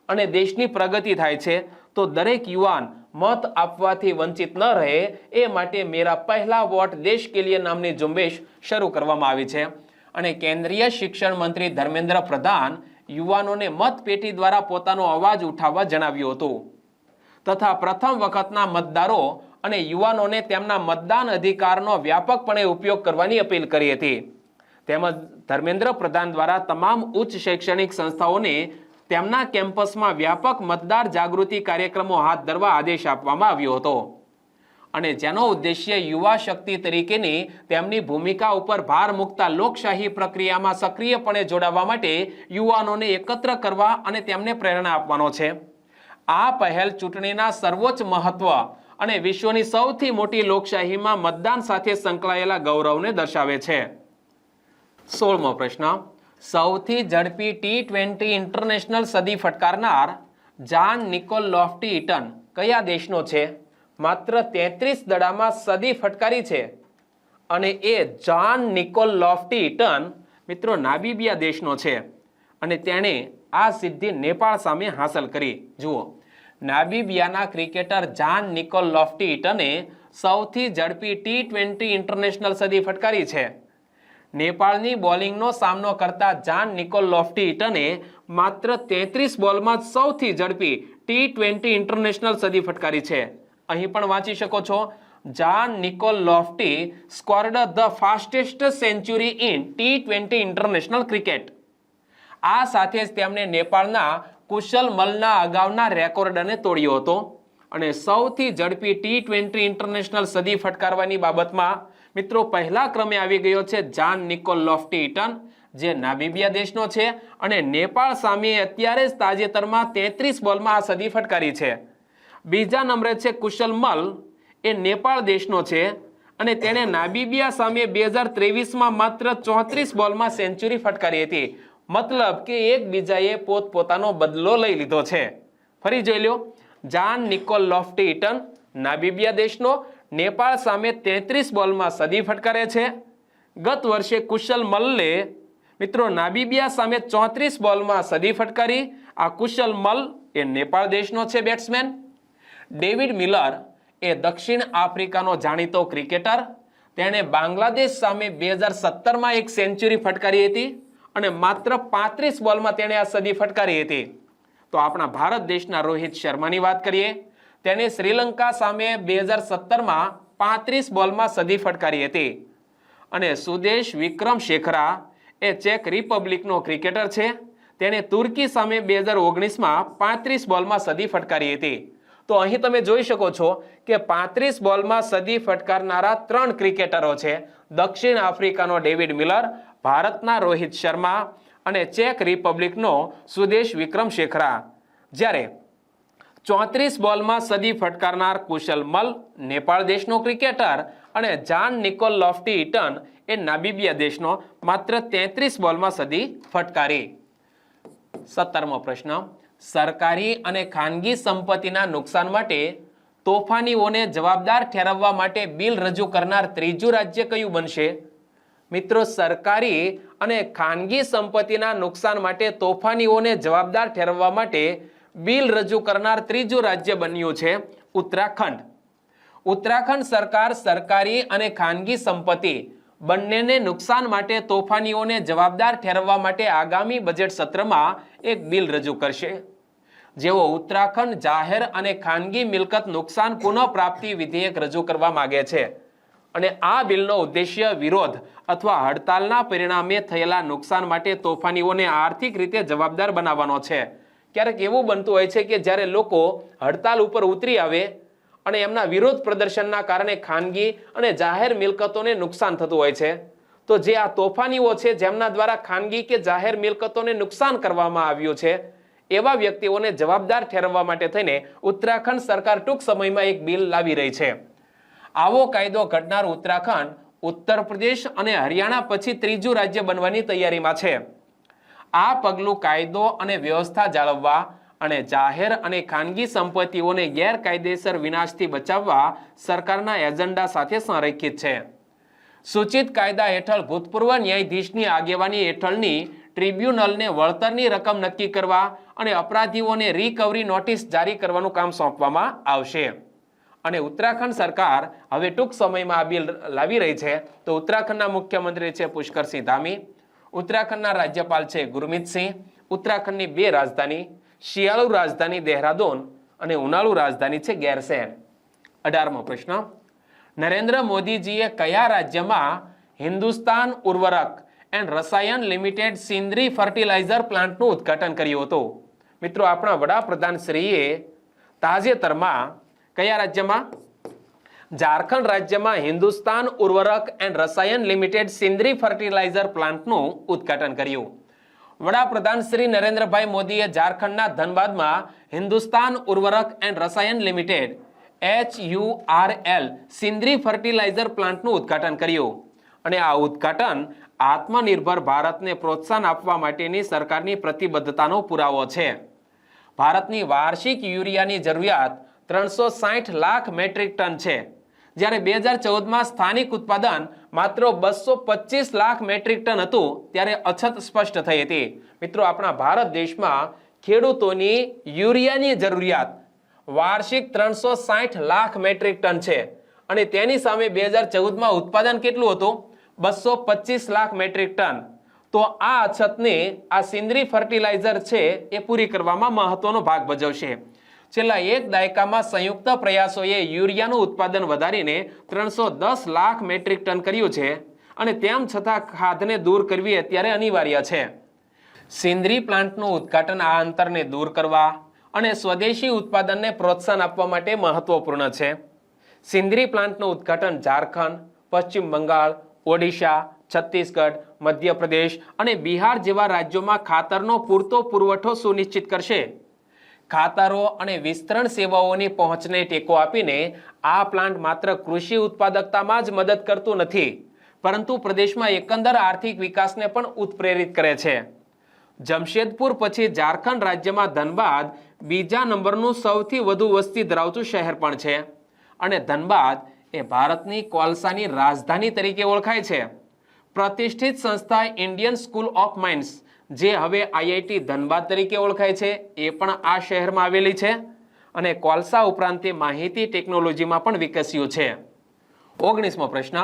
Speaker 1: અને દેશની પ્રગતિ થાય છે, તો દરેક યુવાન મત આપવાથી વંચિત ન રહે એ માટે મેરા પહેલા વોટ દેશ કે લીએ નામની ઝુંબેશ શરૂ કરવામાં આવી છે. અને કેન્દ્રીય શિક્ષણ મંત્રી ધર્મેન્દ્ર પ્રધાન યુવાનોને મતપેટી દ્વારા પોતાનો અવાજ ઉઠાવવા જણાવ્યું હતું તથા પ્રથમ વખતના મતદારો અને યુવાનોને તેમના મતદાન અધિકારનો વ્યાપકપણે ઉપયોગ કરવાની અપીલ કરી હતી. તેમજ ધર્મેન્દ્ર પ્રધાન દ્વારા તમામ ઉચ્ચ શૈક્ષણિક સંસ્થાઓને તેમના કેમ્પસમાં વ્યાપક મતદાર જાગૃતિ કાર્યક્રમો હાથ ધરવા આદેશ આપવામાં આવ્યો હતો અને જેનો ઉદ્દેશ્ય યુવા શક્તિ તરીકેની તેમની ભૂમિકા ઉપર ભાર મૂકતા લોકશાહી પ્રક્રિયામાં સક્રિયપણે જોડાવા માટે યુવાનોને એકત્ર કરવા અને તેમને પ્રેરણા આપવાનો છે. આ પહેલ ચૂંટણીના સર્વોચ્ચ મહત્વ અને વિશ્વની સૌથી મોટી લોકશાહીમાં મતદાન સાથે સંકળાયેલા ગૌરવને દર્શાવે છે. 16મો પ્રશ્ન, સૌથી ઝડપી T20 ઇન્ટરનેશનલ સદી ફટકારનાર જાન નિકોલ લોફ્ટી ઇટન કયા દેશનો છે? માત્ર 33 દડામાં સદી ફટકારી છે અને એ જાન નિકોલ લોફ્ટી ઇટન મિત્રો નામીબિયા દેશનો છે અને તેણે આ સિદ્ધિ નેપાળ સામે હાંસલ કરી. જુઓ, નામીબિયાના ક્રિકેટર જાન નિકોલ લોફ્ટી ઇટને સૌથી ઝડપી T20 ઇન્ટરનેશનલ સદી ફટકારી છે. નેપાળની બોલિંગનો સામનો કરતા જાન નિકોલ લોફ્ટી ઇટને માત્ર 33 બોલમાં સૌથી ઝડપી T20 ઇન્ટરનેશનલ સદી ફટકારી છે. અહીં પણ વાંચી શકો છો, Jan Nicol Loftie scored the fastest century in T20 international cricket. આ સાથે જ તેમણે નેપાળના કુશલ મલના અગાઉના રેકોર્ડને તોડ્યો હતો અને સૌથી ઝડપી T20 ઇન્ટરનેશનલ સદી ફટકારવાની બાબતમાં મિત્રો પહેલા ક્રમે આવી ગયો છે જાન નિકોલ લોફ્ટી ઇટન, જે નામીબિયા દેશનો છે અને નેપાળ સામે અત્યારે જ તાજેતરમાં 33 બોલમાં આ સદી ફટકારી છે. બીજા નંબરે છે કુશલ મલ, એ નેપાળ દેશનો છે અને તેણે નામીબિયા સામે 2023માં માત્ર 34 બોલમાં સેન્ચુરી ફટકારી હતી. મતલબ કે એકબીજાએ પોતપોતાનો બદલો લઈ લીધો છે. ફરી જોઈ લો, જાન નિકોલ લોફ્ટી ઇટન નામીબિયા દેશનો, નેપાળ સામે 33 બોલમાં સદી ફટકારે છે. ગત વર્ષે કુશલ મલ્લે મિત્રો નામીબિયા સામે 34 બોલમાં સદી ફટકારી. આ કુશલ મલ એ નેપાળ દેશનો છે બેટ્સમેન. ડેવિડ મિલર એ દક્ષિણ આફ્રિકાનો જાણીતો ક્રિકેટર. તેણે બાંગ્લાદેશ સામે 2017માં એક સેન્ચુરી ફટકારી હતી અને માત્ર 35 બોલમાં તેણે આ સદી ફટકારી હતી. તો આપણા ભારત દેશના રોહિત શર્માની વાત કરીએ, તેને શ્રીલંકા સામે 2017માં 35 બોલમાં સદી ફટકારી હતી. અને સુદેશ વિક્રમ શેખરા એ ચેક રિપબ્લિકનો ક્રિકેટર છે. તેણે તુર્કી સામે 2019માં 35 બોલમાં સદી ફટકારી હતી. તો અહીં તમે જોઈ શકો છો કે 35 બોલમાં સદી ફટકારનારા 3 ક્રિકેટરો છે. દક્ષિણ આફ્રિકાનો ડેવિડ મિલર, ભારતના રોહિત શર્મા અને ચેક રિપબ્લિકનો સુદેશ વિક્રમ શેખરા. જ્યારે 34 બોલમાં સદી ફટકારનાર કુશલ મલ નેપાળ દેશનો ક્રિકેટર અને જાન નિકોલ લોફ્ટી ઇટન એ નામીબિયા દેશનો માત્ર 33 બોલમાં સદી ફટકારી. 17મો પ્રશ્ન, સરકારી અને ખાનગી સંપત્તિના નુકસાન માટે તોફાનીઓને જવાબદાર ઠેરવવા માટે બિલ રજૂ કરનાર ત્રીજું રાજ્ય કયું બનશે? મિત્રો, સરકારી અને ખાનગી સંપત્તિના નુકસાન માટે તોફાનીઓને જવાબદાર ઠેરવવા માટે બિલ રજૂ કરનાર ત્રીજું રાજ્ય બન્યું છે ઉત્તરાખંડ. ઉત્તરાખંડ સરકાર સરકારી અને ખાનગી સંપત્તિ બંનેને નુકસાન માટે તોફાનીઓને જવાબદાર ઠેરવવા માટે આગામી બજેટ સત્રમાં એક બિલ રજૂ કરશે. જેઓ ઉત્તરાખંડ જાહેર અને ખાનગી મિલકત નુકસાન પુનઃપ્રાપ્તિ વિધેયક રજૂ કરવા માંગે છે અને આ બિલનો ઉદ્દેશ્ય વિરોધ અથવા હડતાલના પરિણામે થયેલા નુકસાન માટે તોફાનીઓને આર્થિક રીતે જવાબદાર બનાવવાનો છે. ક્યારેક એવું બનતું હોય છે કે જ્યારે લોકો હડતાલ ઉપર ઉતરી આવે અને એમના વિરોધ પ્રદર્શનના કારણે ખાનગી અને જાહેર મિલકતોને નુકસાન થતું હોય છે, તો જે આ તોફાનીઓ છે જેમના દ્વારા ખાનગી કે જાહેર મિલકતોને નુકસાન કરવામાં આવ્યું છે, એવા વ્યક્તિઓને જવાબદાર ઠેરવવા માટે થઈને ઉત્તરાખંડ સરકાર ટૂંક સમયમાં એક બિલ લાવી રહી છે. આવો કાયદો ઘડનાર ઉત્તરાખંડ ઉત્તર પ્રદેશ અને હરિયાણા પછી ત્રીજું રાજ્ય બનવાની તૈયારીમાં છે. આ પગલું કાયદો અને વ્યવસ્થા જાળવવા અને જાહેર અને ખાનગી સંપત્તિઓને ગેરકાયદેસર વિનાશથી બચાવવા સરકારના એજન્ડા સાથે સંરેખિત છે. સૂચિત કાયદા હેઠળ ભૂતપૂર્વ ન્યાયાધીશની આગેવાની હેઠળની ટ્રિબ્યુનલને વળતરની રકમ નક્કી કરવા અને અપરાધીઓને રિકવરી નોટિસ જારી કરવાનું કામ સોંપવામાં આવશે. અને ઉત્તરાખંડ સરકાર હવે ટૂંક સમયમાં આ બિલ લાવી રહી છે. તો ઉત્તરાખંડના મુખ્યમંત્રી છે પુષ્કરસિંહ ધામી, ઉત્તરાખંડના રાજ્યપાલ છે ગુરમીતસિંહ, ઉત્તરાખંડની 2 રાજધાની, શિયાળુ રાજધાની દહેરાદૂન અને ઉનાળુ રાજધાની છે ગેરસેન. 18મો પ્રશ્ન, નરેન્દ્ર મોદીજીએ કયા રાજ્યમાં હિન્દુસ્તાન ઉર્વરક એન્ડ રસાયણ લિમિટેડ સિંદરી ફર્ટિલાઇઝર પ્લાન્ટનું ઉદ્ઘાટન કર્યું હતું. મિત્રો, આપણા વડાપ્રધાન શ્રીએ તાજેતરમાં કયા રાજ્યમાં? ઝારખંડ રાજ્યમાં હિન્દુસ્તાન ઉર્વરક એન્ડ રસાયણ લિમિટેડ સિંદરી ફર્ટિલાઇઝર પ્લાન્ટનું ઉદ્ઘાટન કર્યું. વડાપ્રધાન શ્રી નરેન્દ્રભાઈ મોદીએ ઝારખંડના ધનબાદમાં હિન્દુસ્તાન ઉર્વરક એન્ડ રસાયણ લિમિટેડ HURL સિંદરી ફર્ટિલાઇઝર પ્લાન્ટનું ઉદ્ઘાટન કર્યું અને આ ઉદ્ઘાટન આત્મનિર્ભર ભારતને પ્રોત્સાહન આપવા માટેની સરકારની પ્રતિબદ્ધતાનો પુરાવો છે. ભારતની વાર્ષિક યુરિયાની જરૂરિયાત 360 લાખ મેટ્રિક ટન છે, જ્યારે 2014માં સ્થાનિક ઉત્પાદન માત્ર 225 લાખ મેટ્રિક ટન હતું ત્યારે અછત સ્પષ્ટ થઈ હતી. મિત્રો, આપણા ભારત દેશમાં ખેડૂતોની યુરિયાની જરૂરિયાત વાર્ષિક 360 લાખ મેટ્રિક ટન છે અને તેની સામે 2014માં ઉત્પાદન કેટલું હતું? 225 લાખ મેટ્રિક ટન. તો આ અછતને આ સિંદરી ફર્ટિલાઇઝર છે એ પૂરી કરવામાં મહત્વનો ભાગ ભજવશે. છેલ્લા એક દાયકામાં સંયુક્ત પ્રયાસોએ યુરિયાનું ઉત્પાદન વધારીને 310 લાખ મેટ્રિક ટન કર્યું છે અને તેમ છતાં ખાદ્યને દૂર કરવી અત્યારે અનિવાર્ય છે. સિંદરી પ્લાન્ટનું ઉદ્ઘાટન આ અંતરને દૂર કરવા અને સ્વદેશી ઉત્પાદનને પ્રોત્સાહન આપવા માટે મહત્વપૂર્ણ છે. સિંદરી પ્લાન્ટનું ઉદ્ઘાટન ઝારખંડ, પશ્ચિમ બંગાળ, ઓડિશા, છત્તીસગઢ, મધ્યપ્રદેશ અને બિહાર જેવા રાજ્યોમાં ખાતરનો પૂરતો પુરવઠો સુનિશ્ચિત કરશે. ખાતરો અને વિસ્તરણ સેવાઓની પહોંચને ટેકો આપીને આ પ્લાન્ટ માત્ર કૃષિ ઉત્પાદકતામાં જ મદદ કરતું નથી, પરંતુ પ્રદેશમાં એકંદર આર્થિક વિકાસને પણ ઉત્પ્રેરિત કરે છે. જમશેદપુર પછી ઝારખંડ રાજ્યમાં ધનબાદ બીજા નંબરનું સૌથી વધુ વસ્તી ધરાવતું શહેર પણ છે અને ધનબાદ એ ભારતની કોલસાની રાજધાની તરીકે ઓળખાય છે. પ્રતિષ્ઠિત સંસ્થા ઇન્ડિયન સ્કૂલ ઓફ માઇન્સ, જે હવે IIT ધનબાદ તરીકે ઓળખાય છે, એ પણ આ શહેરમાં આવેલી છે અને કોલસા ઉપરાંત તે માહિતી ટેકનોલોજીમાં પણ વિકસ્યું છે. 19મો પ્રશ્ન,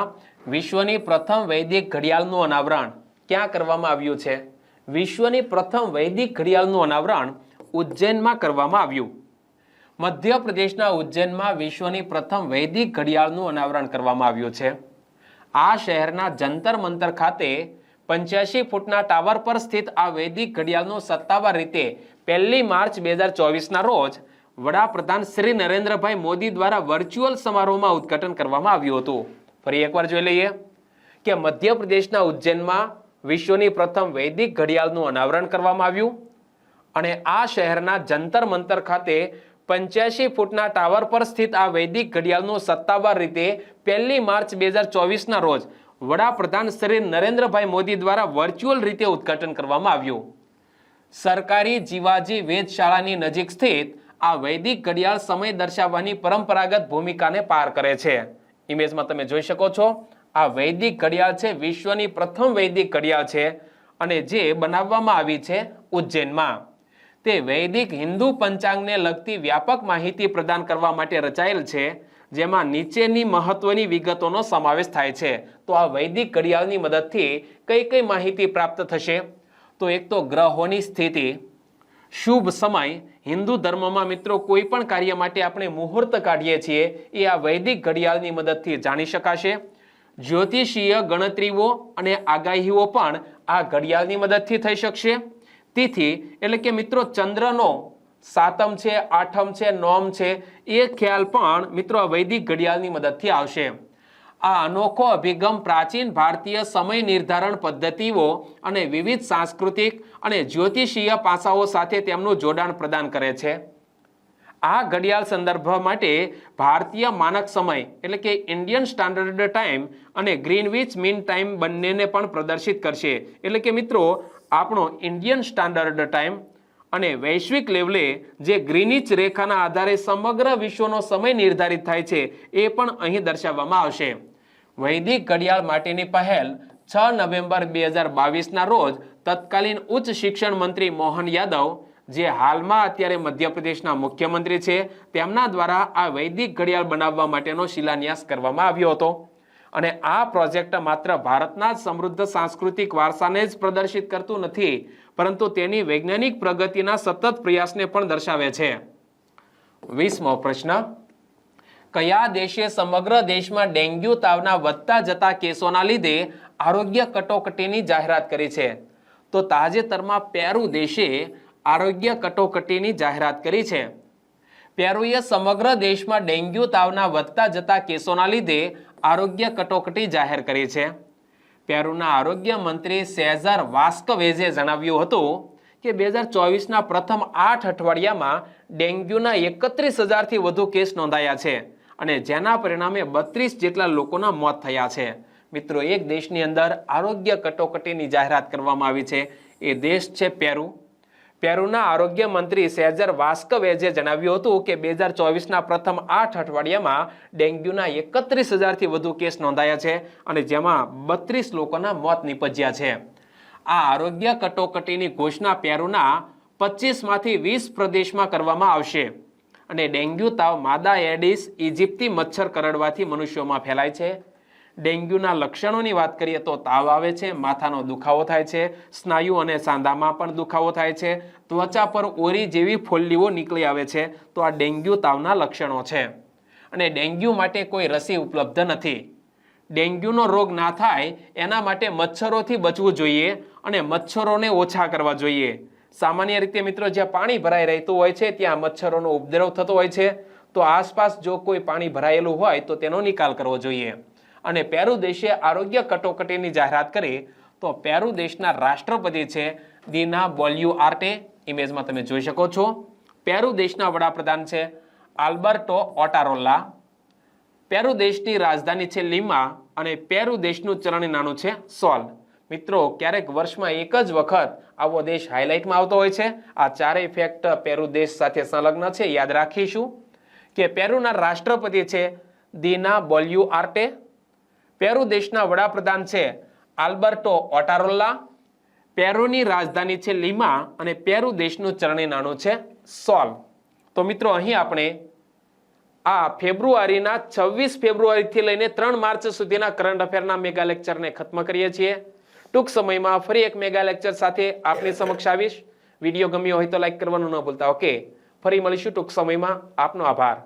Speaker 1: વિશ્વની પ્રથમ વૈદિક ઘડિયાળનું અનાવરણ ક્યાં કરવામાં આવ્યું છે? વિશ્વની પ્રથમ વૈદિક ઘડિયાળનું અનાવરણ ઉજ્જૈનમાં કરવામાં આવ્યું. મધ્યપ્રદેશના ઉજ્જૈનમાં વિશ્વની પ્રથમ વૈદિક ઘડિયાળનું અનાવરણ કરવામાં આવ્યું છે. આ શહેરના જંતર મંતર ખાતે 85 ફૂટના ટાવર પર સ્થિત આ વૈદિક ઘડિયાળનું સત્તાવાર રીતે 1 માર્ચ 2024ના રોજ વડાપ્રધાન શ્રી નરેન્દ્રભાઈ મોદી દ્વારા વર્ચ્યુઅલ સમારોહમાં ઉદ્ઘાટન કરવામાં આવ્યું હતું. ફરી એકવાર જોઈ લઈએ કે મધ્યપ્રદેશના ઉજ્જૈનમાં વિશ્વની પ્રથમ વૈદિક ઘડિયાળનું અનાવરણ કરવામાં આવ્યું અને આ શહેરના જંતર મંતર ખાતે 85 ફૂટના ટાવર પર સ્થિત આ વૈદિક ઘડિયાળનું સત્તાવાર રીતે 1 માર્ચ 2024ના રોજ વડાપ્રધાન શ્રી નરેન્દ્રભાઈ મોદી દ્વારા વર્ચ્યુઅલ રીતે ઉદ્ઘાટન કરવામાં આવ્યું. સરકારી જીવાજી વેધશાળાની નજીક સ્થિત આ વૈદિક ઘડિયાળ સમય દર્શાવવાની પરંપરાગત ભૂમિકાને પાર કરે છે. ઇમેજમાં તમે જોઈ શકો છો, આ વૈદિક ઘડિયાળ છે વિશ્વની પ્રથમ વૈદિક ઘડિયાળ છે અને જે બનાવવામાં આવી છે ઉજ્જૈનમાં. તે વૈદિક હિન્દુ પંચાંગને લગતી વ્યાપક માહિતી પ્રદાન કરવા માટે રચાયેલ છે, જેમાં નીચેની મહત્વની વિગતોનો સમાવેશ થાય છે. તો આ વૈદિક ઘડિયાળની મદદથી કઈ કઈ માહિતી પ્રાપ્ત થશે? તો એક તો ગ્રહોની સ્થિતિ, શુભ સમય. હિન્દુ ધર્મમાં મિત્રો કોઈ પણ કાર્ય માટે આપણે મુહૂર્ત કાઢીએ છીએ એ આ વૈદિક ઘડિયાળની મદદથી જાણી શકાશે. જ્યોતિષીય ગણતરીઓ અને આગાહીઓ પણ આ ઘડિયાળની મદદથી થઈ શકશે. તિથિ એટલે કે મિત્રો ચંદ્રનો સાતમ છે, આઠમ છે, નોમ છે, એ ખ્યાલ પણ મિત્રો આ વૈદિક ઘડિયાળની મદદથી આવશે. આ અનોખો અભિગમ પ્રાચીન ભારતીય સમય નિર્ધારણ પદ્ધતિઓ અને વિવિધ સાંસ્કૃતિક અને જ્યોતિષીય પાસાઓ સાથે તેમનું જોડાણ પ્રદાન કરે છે. આ ઘડિયાળ સંદર્ભ માટે ભારતીય માનક સમય એટલે કે ઇન્ડિયન સ્ટાન્ડર્ડ ટાઈમ અને ગ્રીનવિચ મીન ટાઈમ બંનેને પણ પ્રદર્શિત કરશે. એટલે કે મિત્રો આપણો ઇન્ડિયન સ્ટાન્ડર્ડ ટાઈમ અને વૈશ્વિક લેવલે જે ગ્રીનિચ રેખાના આધારે સમગ્ર વિશ્વનો સમય નિર્ધારિત થાય છે એ પણ અહીં દર્શાવવામાં આવશે. વૈદિક ઘડિયાળ માટેની પહેલ 6 નવેમ્બર 2022ના રોજ તત્કાલીન ઉચ્ચ શિક્ષણ મંત્રી મોહન યાદવ, જે હાલમાં અત્યારે મધ્યપ્રદેશના મુખ્યમંત્રી છે, તેમના દ્વારા આ વૈદિક ઘડિયાળ બનાવવા માટેનો શિલાન્યાસ કરવામાં આવ્યો હતો. અને આ પ્રોજેક્ટ માત્ર ભારતના જ સમૃદ્ધ સાંસ્કૃતિક વારસાને જ પ્રદર્શિત કરતું નથી, પરંતુ તેની વૈજ્ઞાનિક પ્રગતિના સતત પ્રયાસને પણ દર્શાવે છે. 20મો પ્રશ્ન, કયા દેશે સમગ્ર દેશમાં ડેન્ગ્યુ તાવના વધતા જતા કેસોના લીધે આરોગ્ય કટોકટીની જાહેરાત કરી છે? તો તાજેતરમાં પેરુ દેશે આરોગ્ય કટોકટીની જાહેરાત કરી છે. પેરુએ સમગ્ર દેશમાં ડેન્ગ્યુ તાવના વધતા જતા કેસોના લીધે આરોગ્ય કટોકટી જાહેર કરી છે. પેરુના આરોગ્ય મંત્રી સેઝર વાસ્કવેઝે જણાવ્યું હતું કે 2024ના પ્રથમ 8 અઠવાડિયામાં ડેન્ગ્યુના 31,000થી વધુ કેસ નોંધાયા છે અને જેના પરિણામે 32 જેટલા લોકોના મોત થયા છે. મિત્રો, એક દેશની અંદર આરોગ્ય કટોકટીની જાહેરાત કરવામાં આવી છે. એ દેશ છે પેરુ. પેરુના આરોગ્ય મંત્રી સેઝર વાસ્કવેઝે જણાવ્યું હતું કે 2024ના પ્રથમ 8 અઠવાડિયામાં ડેન્ગ્યુના 31,000થી વધુ કેસ નોંધાયા છે અને જેમાં 32 લોકોના મોત નીપજ્યા છે. આ આરોગ્ય કટોકટીની ઘોષણા પેરુના 25માંથી 20 પ્રદેશમાં કરવામાં આવશે અને ડેન્ગ્યુ તાવ માદા એડિસ ઇજિપ્તી મચ્છર કરડવાથી મનુષ્યોમાં ફેલાય છે. ડેન્ગ્યુના લક્ષણોની વાત કરીએ તો તાવ આવે છે, માથાનો દુખાવો થાય છે, સ્નાયુ અને સાંધામાં પણ દુખાવો થાય છે, ત્વચા પર ઓરી જેવી ફોલ્લીઓ નીકળી આવે છે. તો આ ડેન્ગ્યુ તાવના લક્ષણો છે અને ડેન્ગ્યુ માટે કોઈ રસી ઉપલબ્ધ નથી. ડેન્ગ્યુનો રોગ ના થાય એના માટે મચ્છરોથી બચવું જોઈએ અને મચ્છરોને ઓછા કરવા જોઈએ. સામાન્ય રીતે મિત્રો, જ્યાં પાણી ભરાઈ રહેતું હોય છે ત્યાં મચ્છરોનો ઉપદ્રવ થતો હોય છે. તો આસપાસ જો કોઈ પાણી ભરાયેલું હોય તો તેનો નિકાલ કરવો જોઈએ. અને પેરુ દેશે આરોગ્ય કટોકટીની જાહેરાત કરી તો પેરુ દેશના રાષ્ટ્રપતિ છે દીના બોલ્યુઆર્ટે. ઇમેજમાં તમે જોઈ શકો છો. પેરુ દેશના વડાપ્રધાન છે આલ્બર્ટો ઓટારોલા. પેરુ દેશની રાજધાની છે લીમા અને પેરુ દેશનું ચલણ નાણું છે સોલ. મિત્રો, ક્યારેક વર્ષમાં એક જ વખત આવો દેશ હાઇલાઇટમાં આવતો હોય છે. આ ચારેય ફેક્ટ પેરુ દેશ સાથે સંલગ્ન છે. યાદ રાખીશું કે પેરુના રાષ્ટ્રપતિ છે દીના બોલ્યુઆર્ટે, પેરુ દેશના વડાપ્રધાન છે આલ્બર્ટો ઓટારોલા, પેરુની રાજધાની છે લીમા અને પેરુ દેશનું ચલણી નાણું છે સોલ. તો મિત્રો, અહીં આપણે આ ફેબ્રુઆરીના 26 ફેબ્રુઆરીથી લઈને 3 માર્ચ સુધીના કરંટ અફેરના મેગા લેક્ચરને ખત્મ કરીએ છીએ. ટૂંક સમયમાં ફરી એક મેગા લેક્ચર સાથે આપની સમક્ષ આવીશ. વિડીયો ગમ્યો હોય તો લાઈક કરવાનું ન ભૂલતા. ઓકે, ફરી મળીશું ટૂંક સમયમાં. આપનો આભાર.